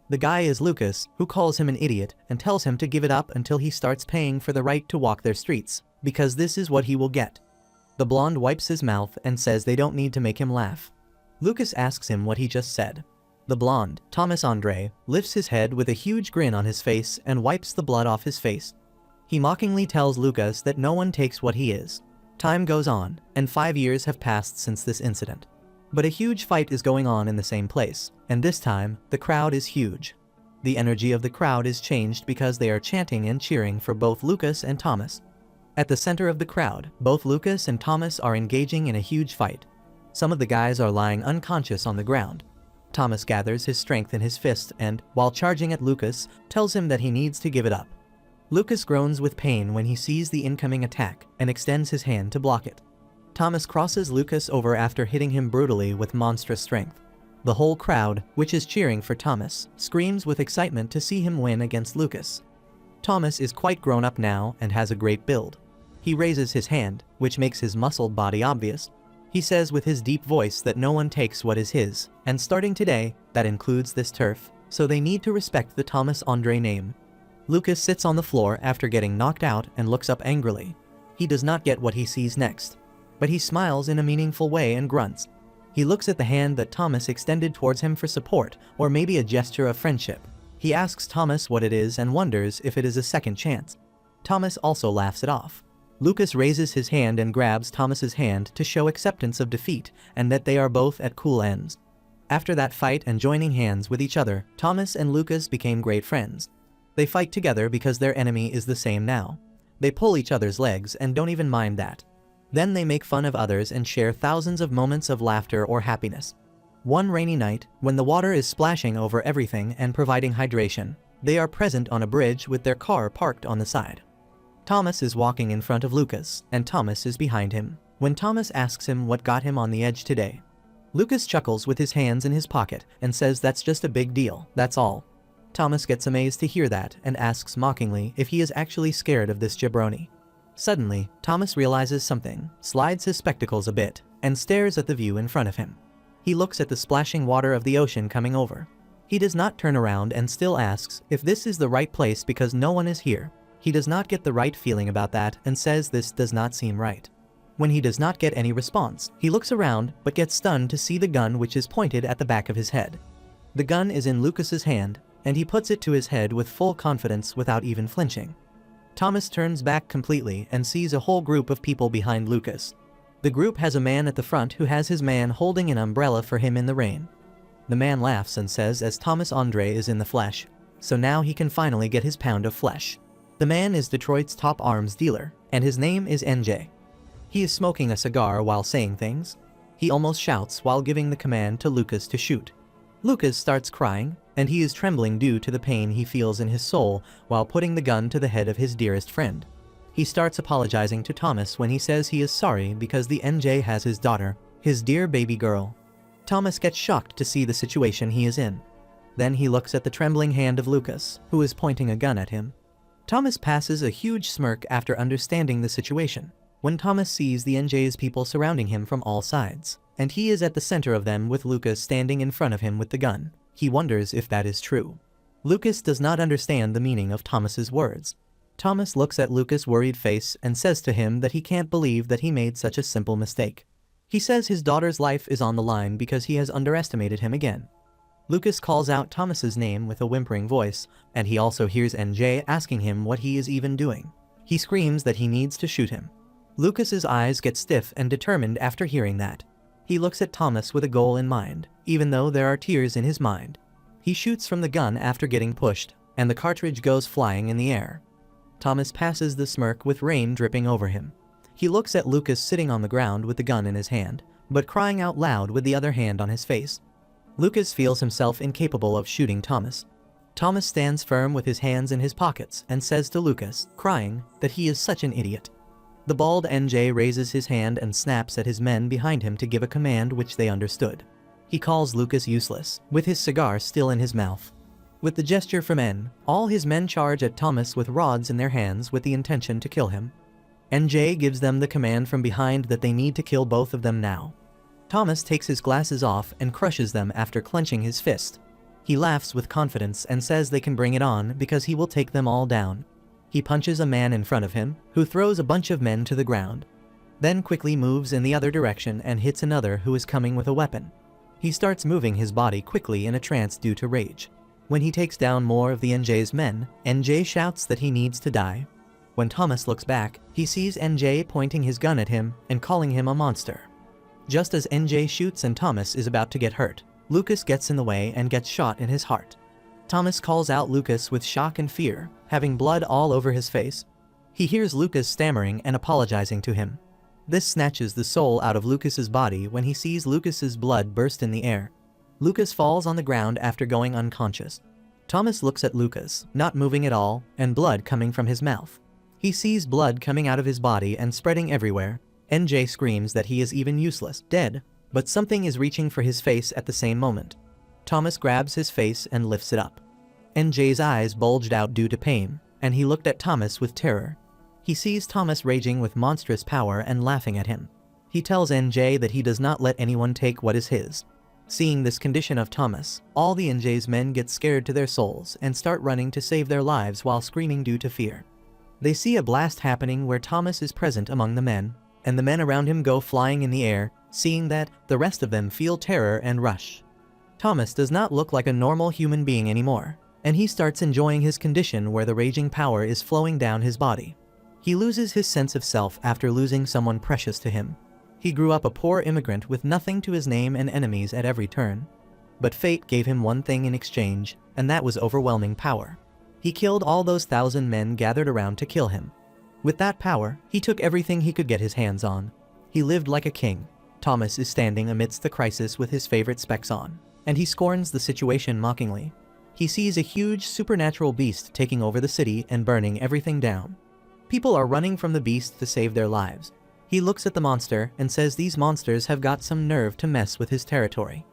The guy is Lucas, who calls him an idiot and tells him to give it up until he starts paying for the right to walk their streets, because this is what he will get. The blonde wipes his mouth and says they don't need to make him laugh. Lucas asks him what he just said. The blonde, Thomas Andre, lifts his head with a huge grin on his face and wipes the blood off his face. He mockingly tells Lucas that no one takes what he is. Time goes on, and 5 years have passed since this incident. But a huge fight is going on in the same place, and this time, the crowd is huge. The energy of the crowd is changed because they are chanting and cheering for both Lucas and Thomas. At the center of the crowd, both Lucas and Thomas are engaging in a huge fight. Some of the guys are lying unconscious on the ground. Thomas gathers his strength in his fist and, while charging at Lucas, tells him that he needs to give it up. Lucas groans with pain when he sees the incoming attack and extends his hand to block it. Thomas crosses Lucas over after hitting him brutally with monstrous strength. The whole crowd, which is cheering for Thomas, screams with excitement to see him win against Lucas. Thomas is quite grown up now and has a great build. He raises his hand, which makes his muscled body obvious. He says with his deep voice that no one takes what is his, and starting today, that includes this turf, so they need to respect the Thomas Andre name. Lucas sits on the floor after getting knocked out and looks up angrily. He does not get what he sees next, but he smiles in a meaningful way and grunts. He looks at the hand that Thomas extended towards him for support, or maybe a gesture of friendship. He asks Thomas what it is and wonders if it is a second chance. Thomas also laughs it off. Lucas raises his hand and grabs Thomas's hand to show acceptance of defeat and that they are both at cool ends. After that fight and joining hands with each other, Thomas and Lucas became great friends. They fight together because their enemy is the same now. They pull each other's legs and don't even mind that. Then they make fun of others and share thousands of moments of laughter or happiness. One rainy night, when the water is splashing over everything and providing hydration, they are present on a bridge with their car parked on the side. Thomas is walking in front of Lucas, and Thomas is behind him, when Thomas asks him what got him on the edge today. Lucas chuckles with his hands in his pocket and says that's just a big deal, that's all. Thomas gets amazed to hear that and asks mockingly if he is actually scared of this jabroni. Suddenly, Thomas realizes something, slides his spectacles a bit, and stares at the view in front of him. He looks at the splashing water of the ocean coming over. He does not turn around and still asks if this is the right place because no one is here. He does not get the right feeling about that and says this does not seem right. When he does not get any response, he looks around but gets stunned to see the gun which is pointed at the back of his head. The gun is in Lucas's hand, and he puts it to his head with full confidence without even flinching. Thomas turns back completely and sees a whole group of people behind Lucas. The group has a man at the front who has his man holding an umbrella for him in the rain. The man laughs and says as Thomas Andre is in the flesh, so now he can finally get his pound of flesh. The man is Detroit's top arms dealer, and his name is NJ. He is smoking a cigar while saying things. He almost shouts while giving the command to Lucas to shoot. Lucas starts crying, and he is trembling due to the pain he feels in his soul while putting the gun to the head of his dearest friend. He starts apologizing to Thomas when he says he is sorry because the NJ has his daughter, his dear baby girl. Thomas gets shocked to see the situation he is in. Then he looks at the trembling hand of Lucas, who is pointing a gun at him. Thomas passes a huge smirk after understanding the situation, when Thomas sees the NJ's people surrounding him from all sides, and he is at the center of them with Lucas standing in front of him with the gun. He wonders if that is true. Lucas does not understand the meaning of Thomas's words. Thomas looks at Lucas' worried face and says to him that he can't believe that he made such a simple mistake. He says his daughter's life is on the line because he has underestimated him again. Lucas calls out Thomas's name with a whimpering voice, and he also hears NJ asking him what he is even doing. He screams that he needs to shoot him. Lucas's eyes get stiff and determined after hearing that. He looks at Thomas with a goal in mind, even though there are tears in his mind. He shoots from the gun after getting pushed, and the cartridge goes flying in the air. Thomas passes the smirk with rain dripping over him. He looks at Lucas sitting on the ground with the gun in his hand, but crying out loud with the other hand on his face. Lucas feels himself incapable of shooting Thomas. Thomas stands firm with his hands in his pockets and says to Lucas, crying, that he is such an idiot. The bald NJ raises his hand and snaps at his men behind him to give a command which they understood. He calls Lucas useless, with his cigar still in his mouth. With the gesture from N, all his men charge at Thomas with rods in their hands with the intention to kill him. NJ gives them the command from behind that they need to kill both of them now. Thomas takes his glasses off and crushes them after clenching his fist. He laughs with confidence and says they can bring it on because he will take them all down. He punches a man in front of him, who throws a bunch of men to the ground. Then quickly moves in the other direction and hits another who is coming with a weapon. He starts moving his body quickly in a trance due to rage. When he takes down more of the NJ's men, NJ shouts that he needs to die. When Thomas looks back, he sees NJ pointing his gun at him and calling him a monster. Just as NJ shoots and Thomas is about to get hurt, Lucas gets in the way and gets shot in his heart. Thomas calls out Lucas with shock and fear, having blood all over his face. He hears Lucas stammering and apologizing to him. This snatches the soul out of Lucas's body when he sees Lucas's blood burst in the air. Lucas falls on the ground after going unconscious. Thomas looks at Lucas, not moving at all, and blood coming from his mouth. He sees blood coming out of his body and spreading everywhere. NJ screams that he is even useless, dead, but something is reaching for his face at the same moment. Thomas grabs his face and lifts it up. NJ's eyes bulged out due to pain, and he looked at Thomas with terror. He sees Thomas raging with monstrous power and laughing at him. He tells NJ that he does not let anyone take what is his. Seeing this condition of Thomas, all the NJ's men get scared to their souls and start running to save their lives while screaming due to fear. They see a blast happening where Thomas is present among the men, and the men around him go flying in the air. Seeing that, the rest of them feel terror and rush. Thomas does not look like a normal human being anymore, and he starts enjoying his condition where the raging power is flowing down his body. He loses his sense of self after losing someone precious to him. He grew up a poor immigrant with nothing to his name and enemies at every turn. But fate gave him one thing in exchange, and that was overwhelming power. He killed all those 1,000 men gathered around to kill him. With that power, he took everything he could get his hands on. He lived like a king. Thomas is standing amidst the crisis with his favorite specs on, and he scorns the situation mockingly. He sees a huge supernatural beast taking over the city and burning everything down. People are running from the beast to save their lives. He looks at the monster and says these monsters have got some nerve to mess with his territory.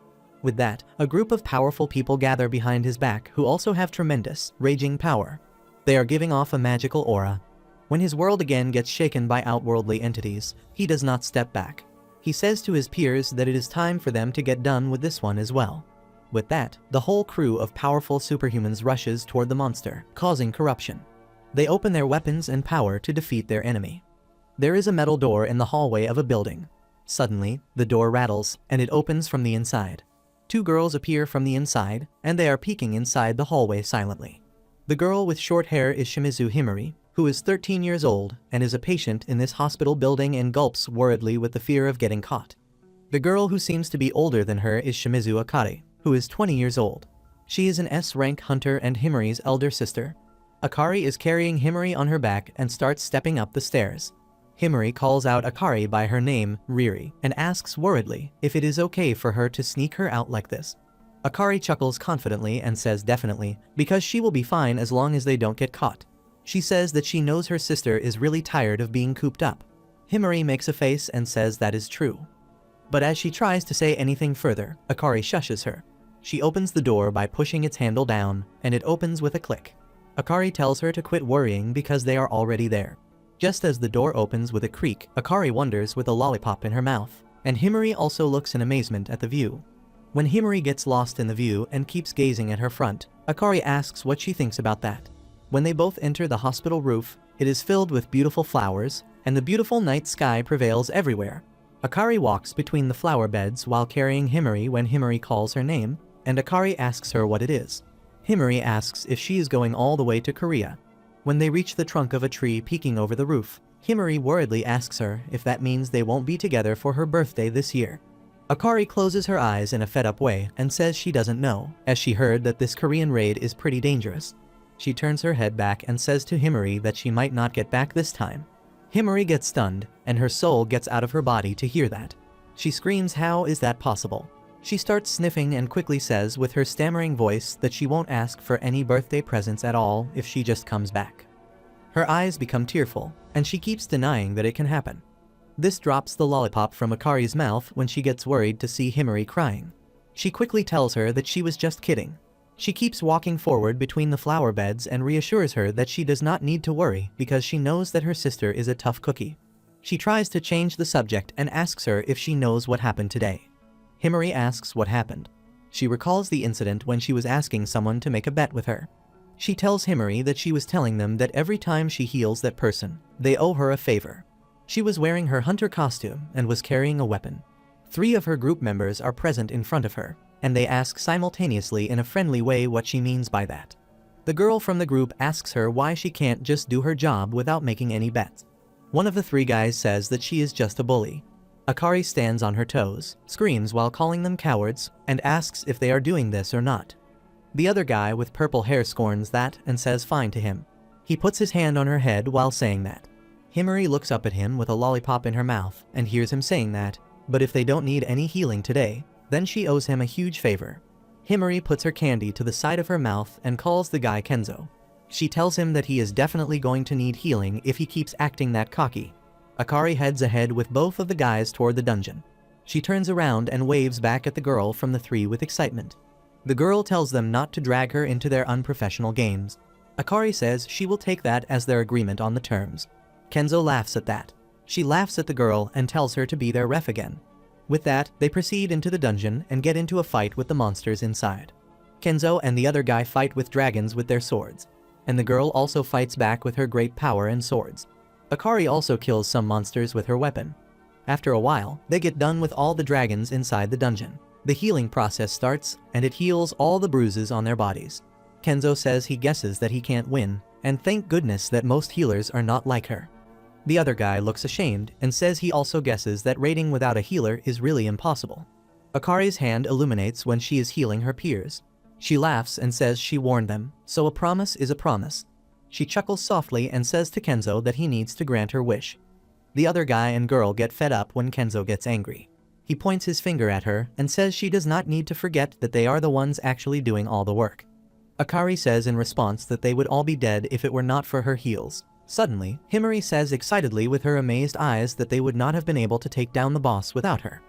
With that, a group of powerful people gather behind his back who also have tremendous, raging power. They are giving off a magical aura. When his world again gets shaken by outworldly entities, he does not step back. He says to his peers that it is time for them to get done with this one as well. With that, the whole crew of powerful superhumans rushes toward the monster, causing corruption. They open their weapons and power to defeat their enemy. There is a metal door in the hallway of a building. Suddenly, the door rattles, and it opens from the inside. Two girls appear from the inside, and they are peeking inside the hallway silently. The girl with short hair is Shimizu Himari, who is 13 years old and is a patient in this hospital building and gulps worriedly with the fear of getting caught. The girl who seems to be older than her is Shimizu Akari, who is 20 years old. She is an S-rank hunter and Himari's elder sister. Akari is carrying Himari on her back and starts stepping up the stairs. Himari calls out Akari by her name, Riri, and asks worriedly if it is okay for her to sneak her out like this. Akari chuckles confidently and says definitely, because she will be fine as long as they don't get caught. She says that she knows her sister is really tired of being cooped up. Himari makes a face and says that is true. But as she tries to say anything further, Akari shushes her. She opens the door by pushing its handle down, and it opens with a click. Akari tells her to quit worrying because they are already there. Just as the door opens with a creak, Akari wonders with a lollipop in her mouth, and Himari also looks in amazement at the view. When Himari gets lost in the view and keeps gazing at her front, Akari asks what she thinks about that. When they both enter the hospital roof, it is filled with beautiful flowers, and the beautiful night sky prevails everywhere. Akari walks between the flower beds while carrying Himari when Himari calls her name, and Akari asks her what it is. Himari asks if she is going all the way to Korea. When they reach the trunk of a tree peeking over the roof, Himari worriedly asks her if that means they won't be together for her birthday this year. Akari closes her eyes in a fed-up way and says she doesn't know, as she heard that this Korean raid is pretty dangerous. She turns her head back and says to Himari that she might not get back this time. Himari gets stunned, and her soul gets out of her body to hear that. She screams, "How is that possible?" She starts sniffing and quickly says with her stammering voice that she won't ask for any birthday presents at all if she just comes back. Her eyes become tearful, and she keeps denying that it can happen. This drops the lollipop from Akari's mouth when she gets worried to see Himari crying. She quickly tells her that she was just kidding. She keeps walking forward between the flower beds and reassures her that she does not need to worry because she knows that her sister is a tough cookie. She tries to change the subject and asks her if she knows what happened today. Himari asks what happened. She recalls the incident when she was asking someone to make a bet with her. She tells Himari that she was telling them that every time she heals that person, they owe her a favor. She was wearing her hunter costume and was carrying a weapon. 3 of her group members are present in front of her, and they ask simultaneously in a friendly way what she means by that. The girl from the group asks her why she can't just do her job without making any bets. One of the 3 guys says that she is just a bully. Akari stands on her toes, screams while calling them cowards, and asks if they are doing this or not. The other guy with purple hair scorns that and says fine to him. He puts his hand on her head while saying that. Himari looks up at him with a lollipop in her mouth and hears him saying that, but if they don't need any healing today, then she owes him a huge favor. Himari puts her candy to the side of her mouth and calls the guy Kenzo. She tells him that he is definitely going to need healing if he keeps acting that cocky. Akari heads ahead with both of the guys toward the dungeon. She turns around and waves back at the girl from the 3 with excitement. The girl tells them not to drag her into their unprofessional games. Akari says she will take that as their agreement on the terms. Kenzo laughs at that. She laughs at the girl and tells her to be their ref again. With that, they proceed into the dungeon and get into a fight with the monsters inside. Kenzo and the other guy fight with dragons with their swords, and the girl also fights back with her great power and swords. Akari also kills some monsters with her weapon. After a while, they get done with all the dragons inside the dungeon. The healing process starts, and it heals all the bruises on their bodies. Kenzo says he guesses that he can't win, and thank goodness that most healers are not like her. The other guy looks ashamed and says he also guesses that raiding without a healer is really impossible. Akari's hand illuminates when she is healing her peers. She laughs and says she warned them, so a promise is a promise. She chuckles softly and says to Kenzo that he needs to grant her wish. The other guy and girl get fed up when Kenzo gets angry. He points his finger at her and says she does not need to forget that they are the ones actually doing all the work. Akari says in response that they would all be dead if it were not for her heals. Suddenly, Himari says excitedly with her amazed eyes that they would not have been able to take down the boss without her.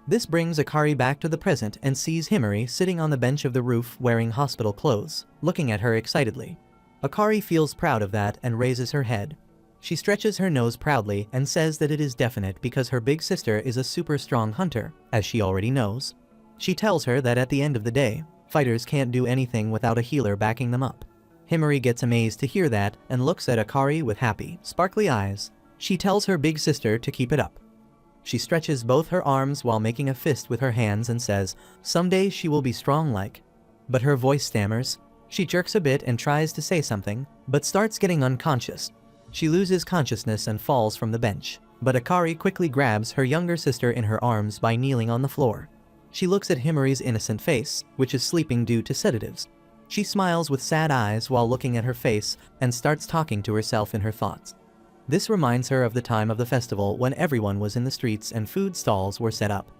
This brings Akari back to the present and sees Himari sitting on the bench of the roof wearing hospital clothes, looking at her excitedly. Akari feels proud of that and raises her head. She stretches her nose proudly and says that it is definite because her big sister is a super strong hunter, as she already knows. She tells her that at the end of the day, fighters can't do anything without a healer backing them up. Himari gets amazed to hear that and looks at Akari with happy, sparkly eyes. She tells her big sister to keep it up. She stretches both her arms while making a fist with her hands and says, "Someday she will be strong like." But her voice stammers. She jerks a bit and tries to say something, but starts getting unconscious. She loses consciousness and falls from the bench, but Akari quickly grabs her younger sister in her arms by kneeling on the floor. She looks at Himari's innocent face, which is sleeping due to sedatives. She smiles with sad eyes while looking at her face and starts talking to herself in her thoughts. This reminds her of the time of the festival when everyone was in the streets and food stalls were set up.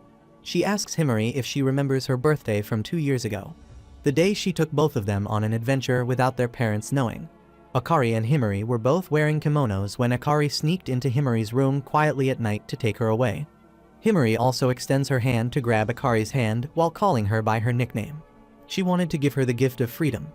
She asks Himari if she remembers her birthday from 2 years ago, the day she took both of them on an adventure without their parents knowing. Akari and Himari were both wearing kimonos when Akari sneaked into Himari's room quietly at night to take her away. Himari also extends her hand to grab Akari's hand while calling her by her nickname. She wanted to give her the gift of freedom.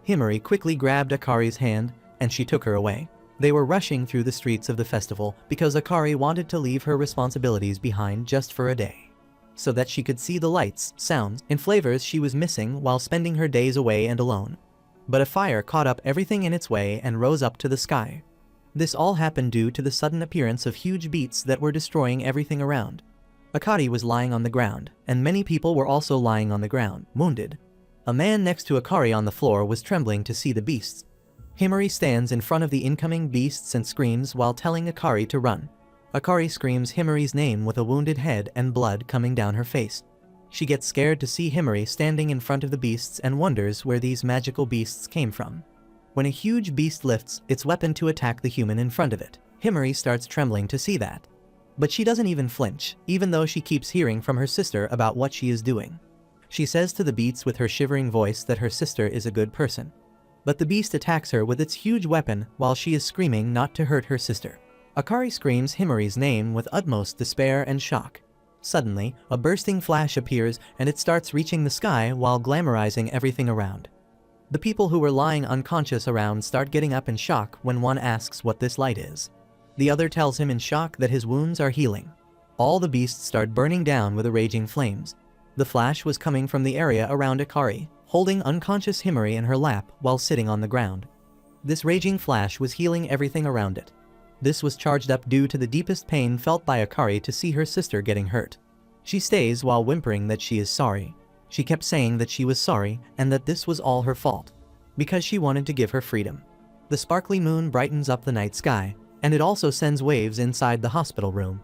Himari quickly grabbed Akari's hand, and she took her away. They were rushing through the streets of the festival because Akari wanted to leave her responsibilities behind just for a day. so that she could see the lights, sounds, and flavors she was missing while spending her days away and alone. But a fire caught up everything in its way and rose up to the sky. This all happened due to the sudden appearance of huge beasts that were destroying everything around. Akari was lying on the ground, and many people were also lying on the ground, wounded. A man next to Akari on the floor was trembling to see the beasts. Himari stands in front of the incoming beasts and screams while telling Akari to run. Akari screams Himari's name with a wounded head and blood coming down her face. She gets scared to see Himari standing in front of the beasts and wonders where these magical beasts came from. When a huge beast lifts its weapon to attack the human in front of it, Himari starts trembling to see that. But she doesn't even flinch, even though she keeps hearing from her sister about what she is doing. She says to the beasts with her shivering voice that her sister is a good person. But the beast attacks her with its huge weapon while she is screaming not to hurt her sister. Akari screams Himari's name with utmost despair and shock. Suddenly, a bursting flash appears and it starts reaching the sky while glamorizing everything around. The people who were lying unconscious around start getting up in shock when one asks what this light is. The other tells him in shock that his wounds are healing. All the beasts start burning down with the raging flames. The flash was coming from the area around Akari, holding unconscious Himari in her lap while sitting on the ground. This raging flash was healing everything around it. This was charged up due to the deepest pain felt by Akari to see her sister getting hurt. She stays while whimpering that she is sorry. She kept saying that she was sorry and that this was all her fault, because she wanted to give her freedom. The sparkly moon brightens up the night sky, and it also sends waves inside the hospital room.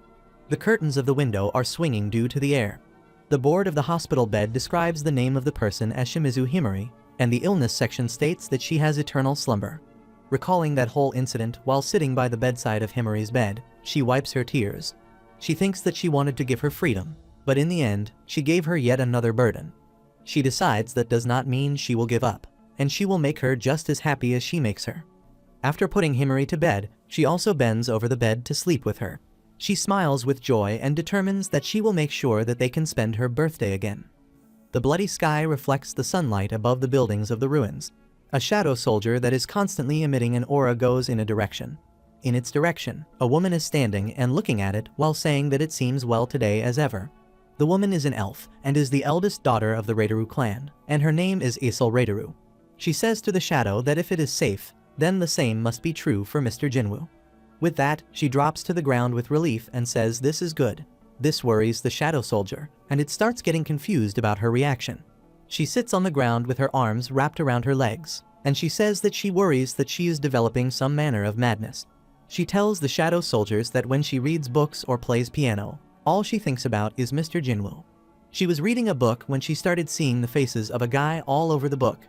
The curtains of the window are swinging due to the air. The board of the hospital bed describes the name of the person as Shimizu Himari, and the illness section states that she has eternal slumber. Recalling that whole incident while sitting by the bedside of Himari's bed, she wipes her tears. She thinks that she wanted to give her freedom, but in the end, she gave her yet another burden. She decides that does not mean she will give up, and she will make her just as happy as she makes her. After putting Himari to bed, she also bends over the bed to sleep with her. She smiles with joy and determines that she will make sure that they can spend her birthday again. The bloody sky reflects the sunlight above the buildings of the ruins. A shadow soldier that is constantly emitting an aura goes in a direction. In its direction, a woman is standing and looking at it while saying that it seems well today as ever. The woman is an elf and is the eldest daughter of the Raideru clan, and her name is Isol Raideru. She says to the shadow that if it is safe, then the same must be true for Mr. Jinwoo. With that, she drops to the ground with relief and says this is good. This worries the shadow soldier, and it starts getting confused about her reaction. She sits on the ground with her arms wrapped around her legs, and she says that she worries that she is developing some manner of madness. She tells the shadow soldiers that when she reads books or plays piano, all she thinks about is Mr. Jinwoo. She was reading a book when she started seeing the faces of a guy all over the book.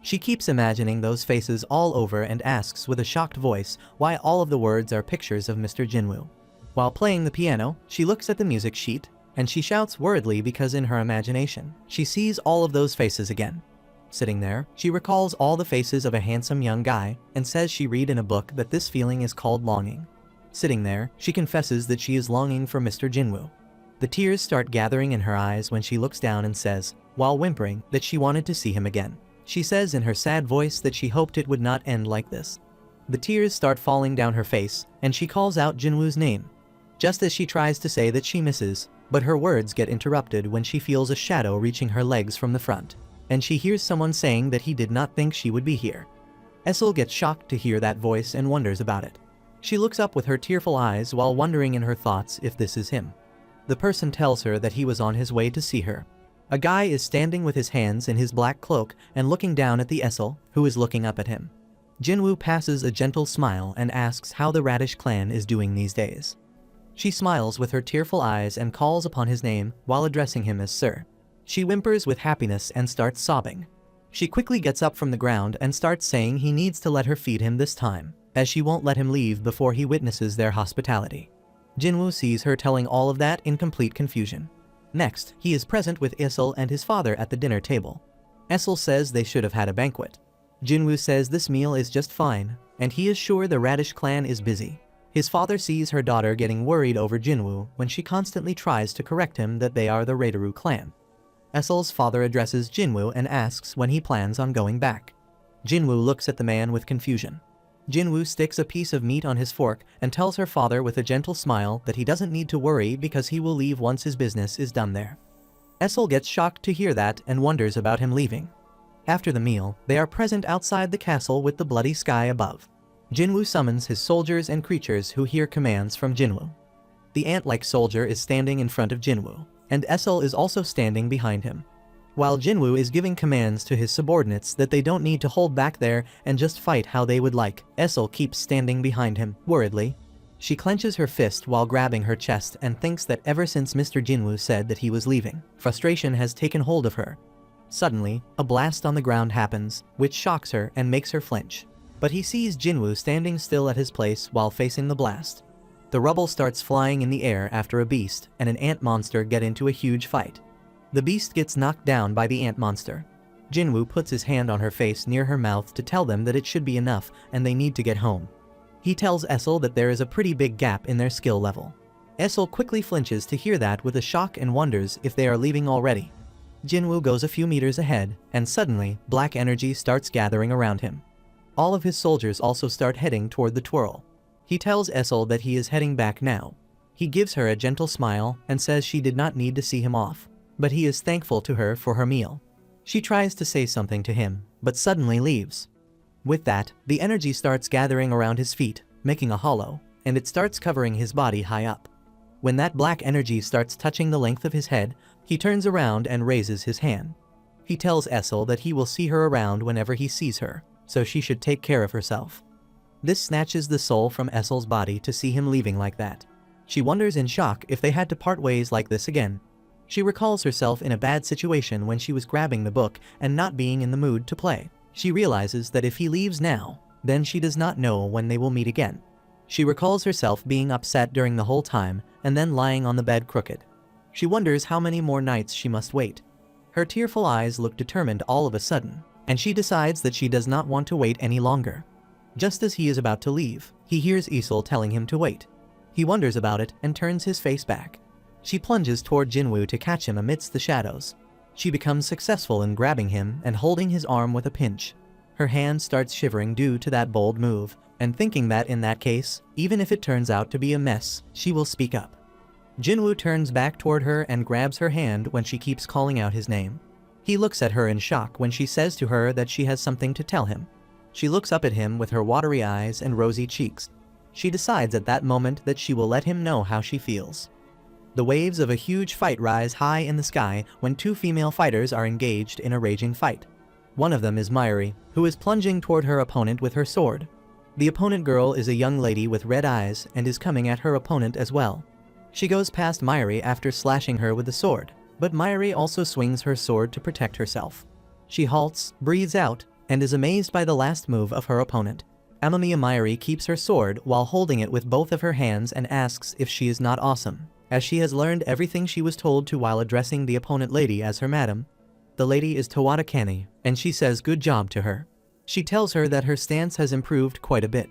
She keeps imagining those faces all over and asks with a shocked voice why all of the words are pictures of Mr. Jinwoo. While playing the piano, she looks at the music sheet, and she shouts worriedly because in her imagination, she sees all of those faces again. Sitting there, she recalls all the faces of a handsome young guy and says she read in a book that this feeling is called longing. Sitting there, she confesses that she is longing for Mr. Jinwoo. The tears start gathering in her eyes when she looks down and says, while whimpering, that she wanted to see him again. She says in her sad voice that she hoped it would not end like this. The tears start falling down her face, and she calls out Jinwoo's name. Just as she tries to say that she misses, but her words get interrupted when she feels a shadow reaching her legs from the front, and she hears someone saying that he did not think she would be here. Essel gets shocked to hear that voice and wonders about it. She looks up with her tearful eyes while wondering in her thoughts if this is him. The person tells her that he was on his way to see her. A guy is standing with his hands in his black cloak and looking down at the Essel, who is looking up at him. Jinwoo passes a gentle smile and asks how the Radish clan is doing these days. She smiles with her tearful eyes and calls upon his name while addressing him as Sir. She whimpers with happiness and starts sobbing. She quickly gets up from the ground and starts saying he needs to let her feed him this time, as she won't let him leave before he witnesses their hospitality. Jinwoo sees her telling all of that in complete confusion. Next, he is present with Essel and his father at the dinner table. Essel says they should have had a banquet. Jinwoo says this meal is just fine, and he is sure the Radish clan is busy. His father sees her daughter getting worried over Jinwoo when she constantly tries to correct him that they are the Raideru clan. Essel's father addresses Jinwoo and asks when he plans on going back. Jinwoo looks at the man with confusion. Jinwoo sticks a piece of meat on his fork and tells her father with a gentle smile that he doesn't need to worry because he will leave once his business is done there. Essel gets shocked to hear that and wonders about him leaving. After the meal, they are present outside the castle with the bloody sky above. Jinwoo summons his soldiers and creatures who hear commands from Jinwoo. The ant-like soldier is standing in front of Jinwoo, and Essel is also standing behind him. While Jinwoo is giving commands to his subordinates that they don't need to hold back there and just fight how they would like, Essel keeps standing behind him, worriedly. She clenches her fist while grabbing her chest and thinks that ever since Mr. Jinwoo said that he was leaving, frustration has taken hold of her. Suddenly, a blast on the ground happens, which shocks her and makes her flinch. But he sees Jinwoo standing still at his place while facing the blast. The rubble starts flying in the air after a beast and an ant monster get into a huge fight. The beast gets knocked down by the ant monster. Jinwoo puts his hand on her face near her mouth to tell them that it should be enough and they need to get home. He tells Essel that there is a pretty big gap in their skill level. Essel quickly flinches to hear that with a shock and wonders if they are leaving already. Jinwoo goes a few meters ahead, and suddenly, black energy starts gathering around him. All of his soldiers also start heading toward the twirl. He tells Essel that he is heading back now. He gives her a gentle smile and says she did not need to see him off, but he is thankful to her for her meal. She tries to say something to him, but suddenly leaves. With that, the energy starts gathering around his feet, making a hollow, and it starts covering his body high up. When that black energy starts touching the length of his head, he turns around and raises his hand. He tells Essel that he will see her around whenever he sees her, so she should take care of herself. This snatches the soul from Essel's body to see him leaving like that. She wonders in shock if they had to part ways like this again. She recalls herself in a bad situation when she was grabbing the book and not being in the mood to play. She realizes that if he leaves now, then she does not know when they will meet again. She recalls herself being upset during the whole time and then lying on the bed crooked. She wonders how many more nights she must wait. Her tearful eyes look determined all of a sudden, and she decides that she does not want to wait any longer. Just as he is about to leave, he hears Essel telling him to wait. He wonders about it and turns his face back. She plunges toward Jinwoo to catch him amidst the shadows. She becomes successful in grabbing him and holding his arm with a pinch. Her hand starts shivering due to that bold move, and thinking that in that case, even if it turns out to be a mess, she will speak up. Jinwoo turns back toward her and grabs her hand when she keeps calling out his name. He looks at her in shock when she says to her that she has something to tell him. She looks up at him with her watery eyes and rosy cheeks. She decides at that moment that she will let him know how she feels. The waves of a huge fight rise high in the sky when two female fighters are engaged in a raging fight. One of them is Mayuri, who is plunging toward her opponent with her sword. The opponent girl is a young lady with red eyes and is coming at her opponent as well. She goes past Mayuri after slashing her with the sword, but Mayuri also swings her sword to protect herself. She halts, breathes out, and is amazed by the last move of her opponent. Amamiya Mayuri keeps her sword while holding it with both of her hands and asks if she is not awesome, as she has learned everything she was told to while addressing the opponent lady as her madam. The lady is Tawada Kani, and she says good job to her. She tells her that her stance has improved quite a bit.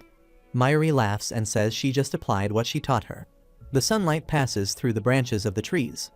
Mayuri laughs and says she just applied what she taught her. The sunlight passes through the branches of the trees.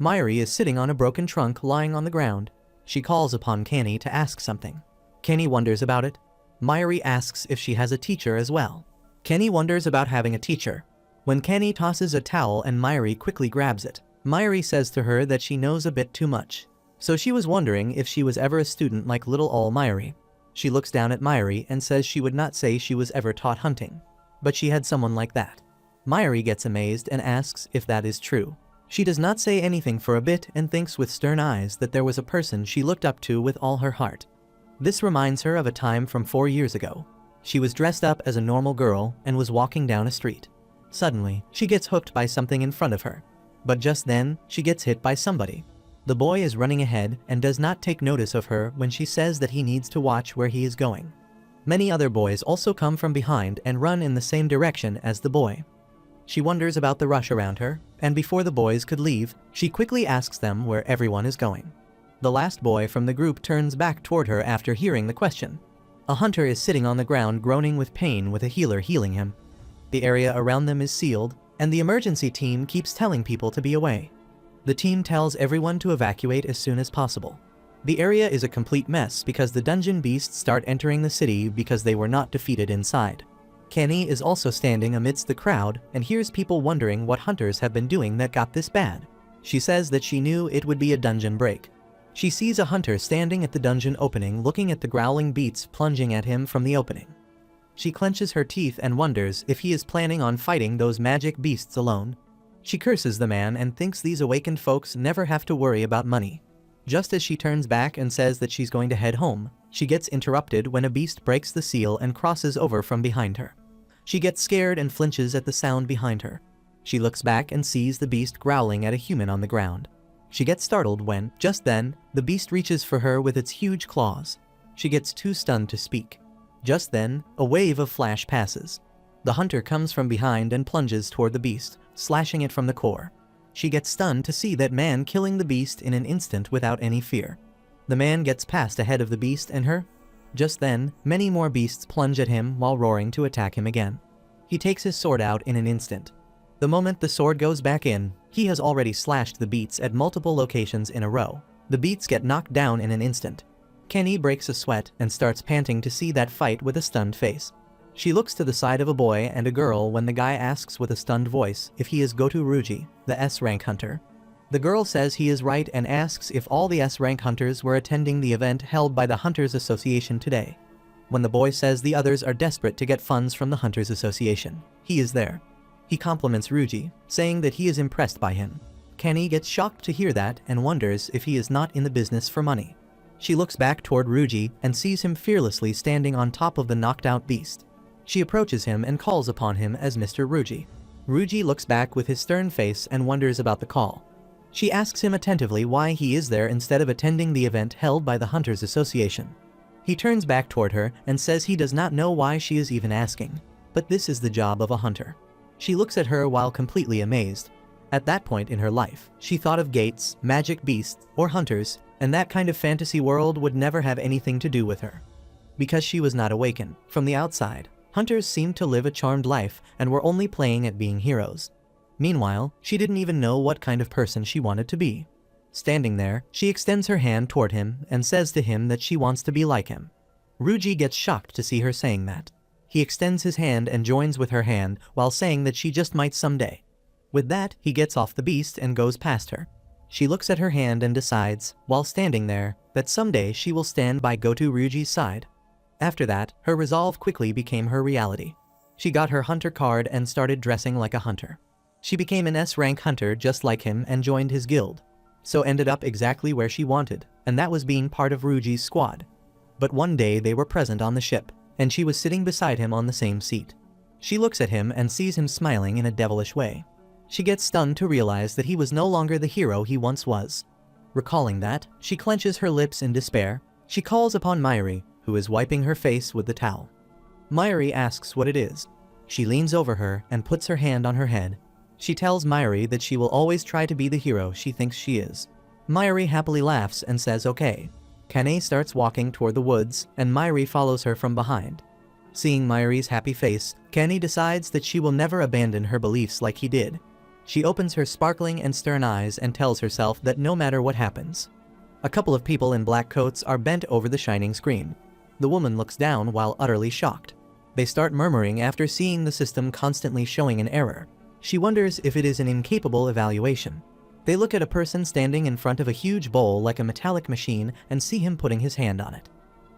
Mayuri is sitting on a broken trunk lying on the ground. She calls upon Kani to ask something. Kani wonders about it. Mayuri asks if she has a teacher as well. Kani wonders about having a teacher. When Kani tosses a towel and Mayuri quickly grabs it, Mayuri says to her that she knows a bit too much. So she was wondering if she was ever a student like little old Mayuri. She looks down at Mayuri and says she would not say she was ever taught hunting, but she had someone like that. Mayuri gets amazed and asks if that is true. She does not say anything for a bit and thinks with stern eyes that there was a person she looked up to with all her heart. This reminds her of a time from 4 years ago. She was dressed up as a normal girl and was walking down a street. Suddenly, she gets hooked by something in front of her. But just then, she gets hit by somebody. The boy is running ahead and does not take notice of her when she says that he needs to watch where he is going. Many other boys also come from behind and run in the same direction as the boy. She wonders about the rush around her, and before the boys could leave, she quickly asks them where everyone is going. The last boy from the group turns back toward her after hearing the question. A hunter is sitting on the ground groaning with pain with a healer healing him. The area around them is sealed, and the emergency team keeps telling people to be away. The team tells everyone to evacuate as soon as possible. The area is a complete mess because the dungeon beasts start entering the city because they were not defeated inside. Kenny is also standing amidst the crowd and hears people wondering what hunters have been doing that got this bad. She says that she knew it would be a dungeon break. She sees a hunter standing at the dungeon opening looking at the growling beasts plunging at him from the opening. She clenches her teeth and wonders if he is planning on fighting those magic beasts alone. She curses the man and thinks these awakened folks never have to worry about money. Just as she turns back and says that she's going to head home, she gets interrupted when a beast breaks the seal and crosses over from behind her. She gets scared and flinches at the sound behind her. She looks back and sees the beast growling at a human on the ground. She gets startled when, just then, the beast reaches for her with its huge claws. She gets too stunned to speak. Just then, a wave of flash passes. The hunter comes from behind and plunges toward the beast, slashing it from the core. She gets stunned to see that man killing the beast in an instant without any fear. The man gets past ahead of the beast and her. Just then, many more beasts plunge at him while roaring to attack him again. He takes his sword out in an instant. The moment the sword goes back in, he has already slashed the beats at multiple locations in a row. The beats get knocked down in an instant. Kenny breaks a sweat and starts panting to see that fight with a stunned face. She looks to the side of a boy and a girl when the guy asks with a stunned voice if he is Goto Ruji, the S-rank hunter. The girl says he is right and asks if all the S-rank hunters were attending the event held by the Hunters Association today. When the boy says the others are desperate to get funds from the Hunters Association, he is there. He compliments Ruji, saying that he is impressed by him. Kenny gets shocked to hear that and wonders if he is not in the business for money. She looks back toward Ruji and sees him fearlessly standing on top of the knocked-out beast. She approaches him and calls upon him as Mr. Ruji. Ruji looks back with his stern face and wonders about the call. She asks him attentively why he is there instead of attending the event held by the Hunters Association. He turns back toward her and says he does not know why she is even asking, but this is the job of a hunter. She looks at her while completely amazed. At that point in her life, she thought of gates, magic beasts, or hunters, and that kind of fantasy world would never have anything to do with her. Because she was not awakened, from the outside, hunters seemed to live a charmed life and were only playing at being heroes. Meanwhile, she didn't even know what kind of person she wanted to be. Standing there, she extends her hand toward him and says to him that she wants to be like him. Ruji gets shocked to see her saying that. He extends his hand and joins with her hand while saying that she just might someday. With that, he gets off the beast and goes past her. She looks at her hand and decides, while standing there, that someday she will stand by Goto Ruji's side. After that, her resolve quickly became her reality. She got her hunter card and started dressing like a hunter. She became an S-rank hunter just like him and joined his guild. So ended up exactly where she wanted, and that was being part of Ruji's squad. But one day they were present on the ship, and she was sitting beside him on the same seat. She looks at him and sees him smiling in a devilish way. She gets stunned to realize that he was no longer the hero he once was. Recalling that, she clenches her lips in despair. She calls upon Mayuri, who is wiping her face with the towel. Mayuri asks what it is. She leans over her and puts her hand on her head. She tells Mayuri that she will always try to be the hero she thinks she is. Mayuri happily laughs and says okay. Kane starts walking toward the woods, and Mayuri follows her from behind. Seeing Mayuri's happy face, Kane decides that she will never abandon her beliefs like he did. She opens her sparkling and stern eyes and tells herself that no matter what happens. A couple of people in black coats are bent over the shining screen. The woman looks down while utterly shocked. They start murmuring after seeing the system constantly showing an error. She wonders if it is an incapable evaluation. They look at a person standing in front of a huge bowl like a metallic machine and see him putting his hand on it.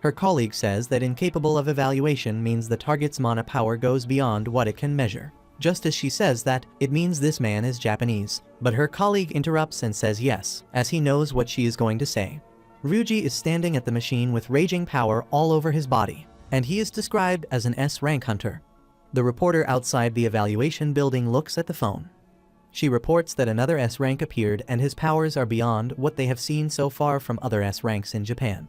Her colleague says that incapable of evaluation means the target's mana power goes beyond what it can measure. Just as she says that, it means this man is Japanese. But her colleague interrupts and says yes, as he knows what she is going to say. Ruji is standing at the machine with raging power all over his body, and he is described as an S-rank hunter. The reporter outside the evaluation building looks at the phone. She reports that another S-rank appeared and his powers are beyond what they have seen so far from other S-ranks in Japan.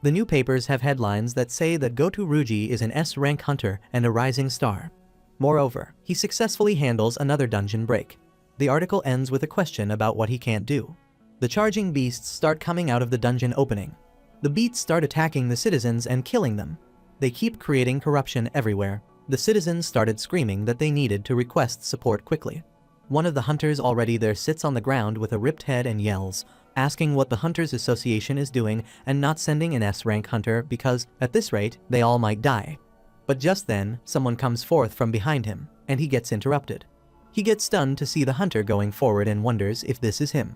The new papers have headlines that say that Goto Ruji is an S-rank hunter and a rising star. Moreover, he successfully handles another dungeon break. The article ends with a question about what he can't do. The charging beasts start coming out of the dungeon opening. The beasts start attacking the citizens and killing them. They keep creating corruption everywhere. The citizens started screaming that they needed to request support quickly. One of the hunters already there sits on the ground with a ripped head and yells, asking what the Hunters Association is doing and not sending an S-rank hunter because, at this rate, they all might die. But just then, someone comes forth from behind him, and he gets interrupted. He gets stunned to see the hunter going forward and wonders if this is him.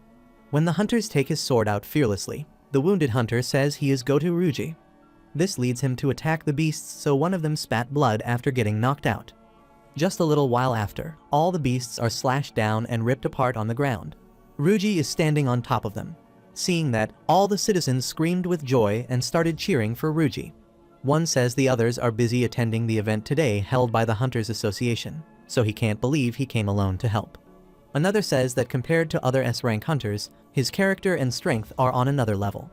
When the hunters take his sword out fearlessly, the wounded hunter says he is Goto Ruji. This leads him to attack the beasts, so one of them spat blood after getting knocked out. Just a little while after, all the beasts are slashed down and ripped apart on the ground. Ruji is standing on top of them. Seeing that, all the citizens screamed with joy and started cheering for Ruji. One says the others are busy attending the event today held by the Hunters Association, so he can't believe he came alone to help. Another says that compared to other S-rank hunters, his character and strength are on another level.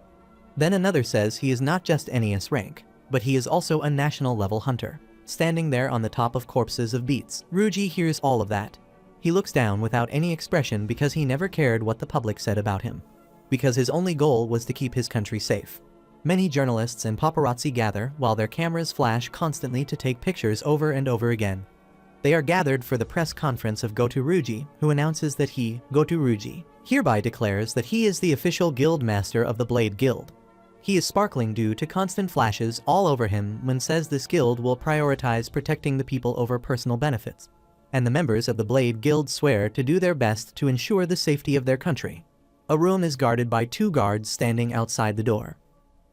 Then another says he is not just any S-rank, but he is also a national level hunter, standing there on the top of corpses of beasts. Ruji hears all of that. He looks down without any expression because he never cared what the public said about him. Because his only goal was to keep his country safe. Many journalists and paparazzi gather while their cameras flash constantly to take pictures over and over again. They are gathered for the press conference of Goto Ruji, who announces that he, Goto Ruji, hereby declares that he is the official guild master of the Blade Guild. He is sparkling due to constant flashes all over him when says this guild will prioritize protecting the people over personal benefits. And the members of the Blade Guild swear to do their best to ensure the safety of their country. A room is guarded by 2 guards standing outside the door.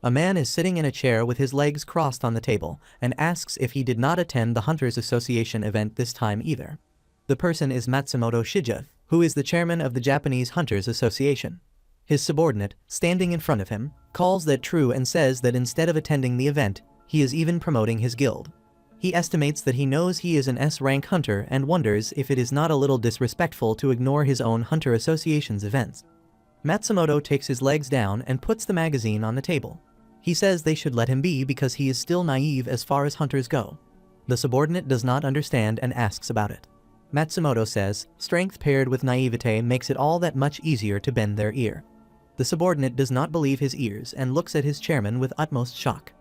A man is sitting in a chair with his legs crossed on the table and asks if he did not attend the Hunters Association event this time either. The person is Matsumoto Shija, who is the chairman of the Japanese Hunters Association. His subordinate, standing in front of him, calls that true and says that instead of attending the event, he is even promoting his guild. He estimates that he knows he is an S-rank hunter and wonders if it is not a little disrespectful to ignore his own Hunter Association's events. Matsumoto takes his legs down and puts the magazine on the table. He says they should let him be because he is still naive as far as hunters go. The subordinate does not understand and asks about it. Matsumoto says, strength paired with naivete makes it all that much easier to bend their ear. The subordinate does not believe his ears and looks at his chairman with utmost shock.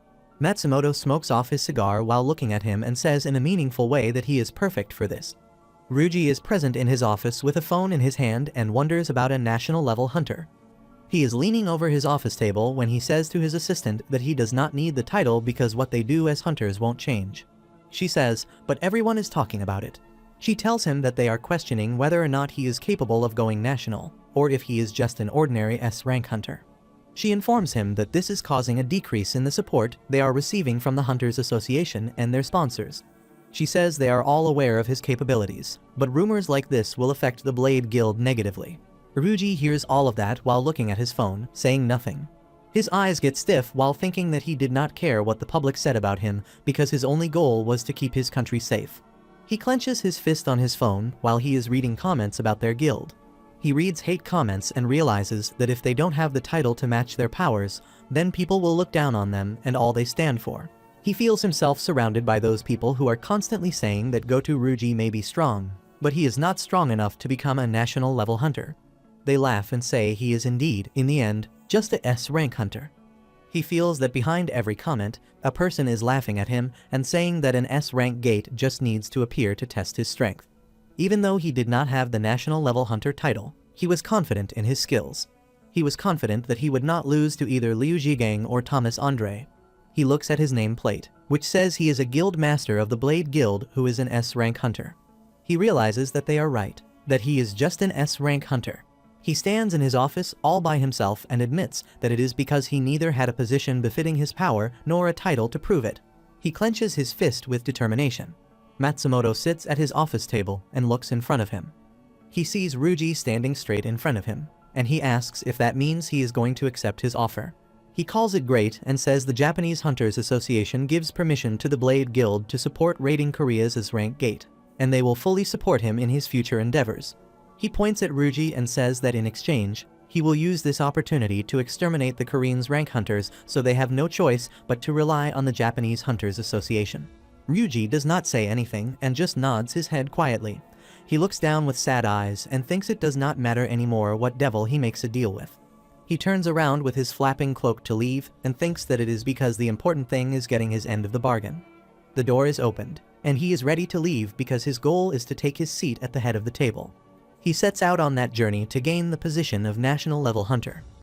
Matsumoto smokes off his cigar while looking at him and says in a meaningful way that he is perfect for this. Ruji is present in his office with a phone in his hand and wonders about a national-level hunter. He is leaning over his office table when he says to his assistant that he does not need the title because what they do as hunters won't change. She says, but everyone is talking about it. She tells him that they are questioning whether or not he is capable of going national, or if he is just an ordinary S-rank hunter. She informs him that this is causing a decrease in the support they are receiving from the Hunters Association and their sponsors. She says they are all aware of his capabilities, but rumors like this will affect the Blade Guild negatively. Ruji hears all of that while looking at his phone, saying nothing. His eyes get stiff while thinking that he did not care what the public said about him because his only goal was to keep his country safe. He clenches his fist on his phone while he is reading comments about their guild. He reads hate comments and realizes that if they don't have the title to match their powers, then people will look down on them and all they stand for. He feels himself surrounded by those people who are constantly saying that Goto Ruji may be strong, but he is not strong enough to become a national-level hunter. They laugh and say he is indeed, in the end, just a S-rank hunter. He feels that behind every comment, a person is laughing at him and saying that an S-rank gate just needs to appear to test his strength. Even though he did not have the national-level hunter title, he was confident in his skills. He was confident that he would not lose to either Liu Zhigang or Thomas Andre. He looks at his nameplate, which says he is a guild master of the Blade Guild who is an S-rank hunter. He realizes that they are right, that he is just an S-rank hunter. He stands in his office all by himself and admits that it is because he neither had a position befitting his power nor a title to prove it. He clenches his fist with determination. Matsumoto sits at his office table and looks in front of him. He sees Ruji standing straight in front of him, and he asks if that means he is going to accept his offer. He calls it great and says the Japanese Hunters Association gives permission to the Blade Guild to support raiding Korea's S-rank gate, and they will fully support him in his future endeavors. He points at Ruji and says that in exchange, he will use this opportunity to exterminate the Koreans' rank hunters so they have no choice but to rely on the Japanese Hunters Association. Ruji does not say anything and just nods his head quietly. He looks down with sad eyes and thinks it does not matter anymore what devil he makes a deal with. He turns around with his flapping cloak to leave and thinks that it is because the important thing is getting his end of the bargain. The door is opened, and he is ready to leave because his goal is to take his seat at the head of the table. He sets out on that journey to gain the position of national-level hunter.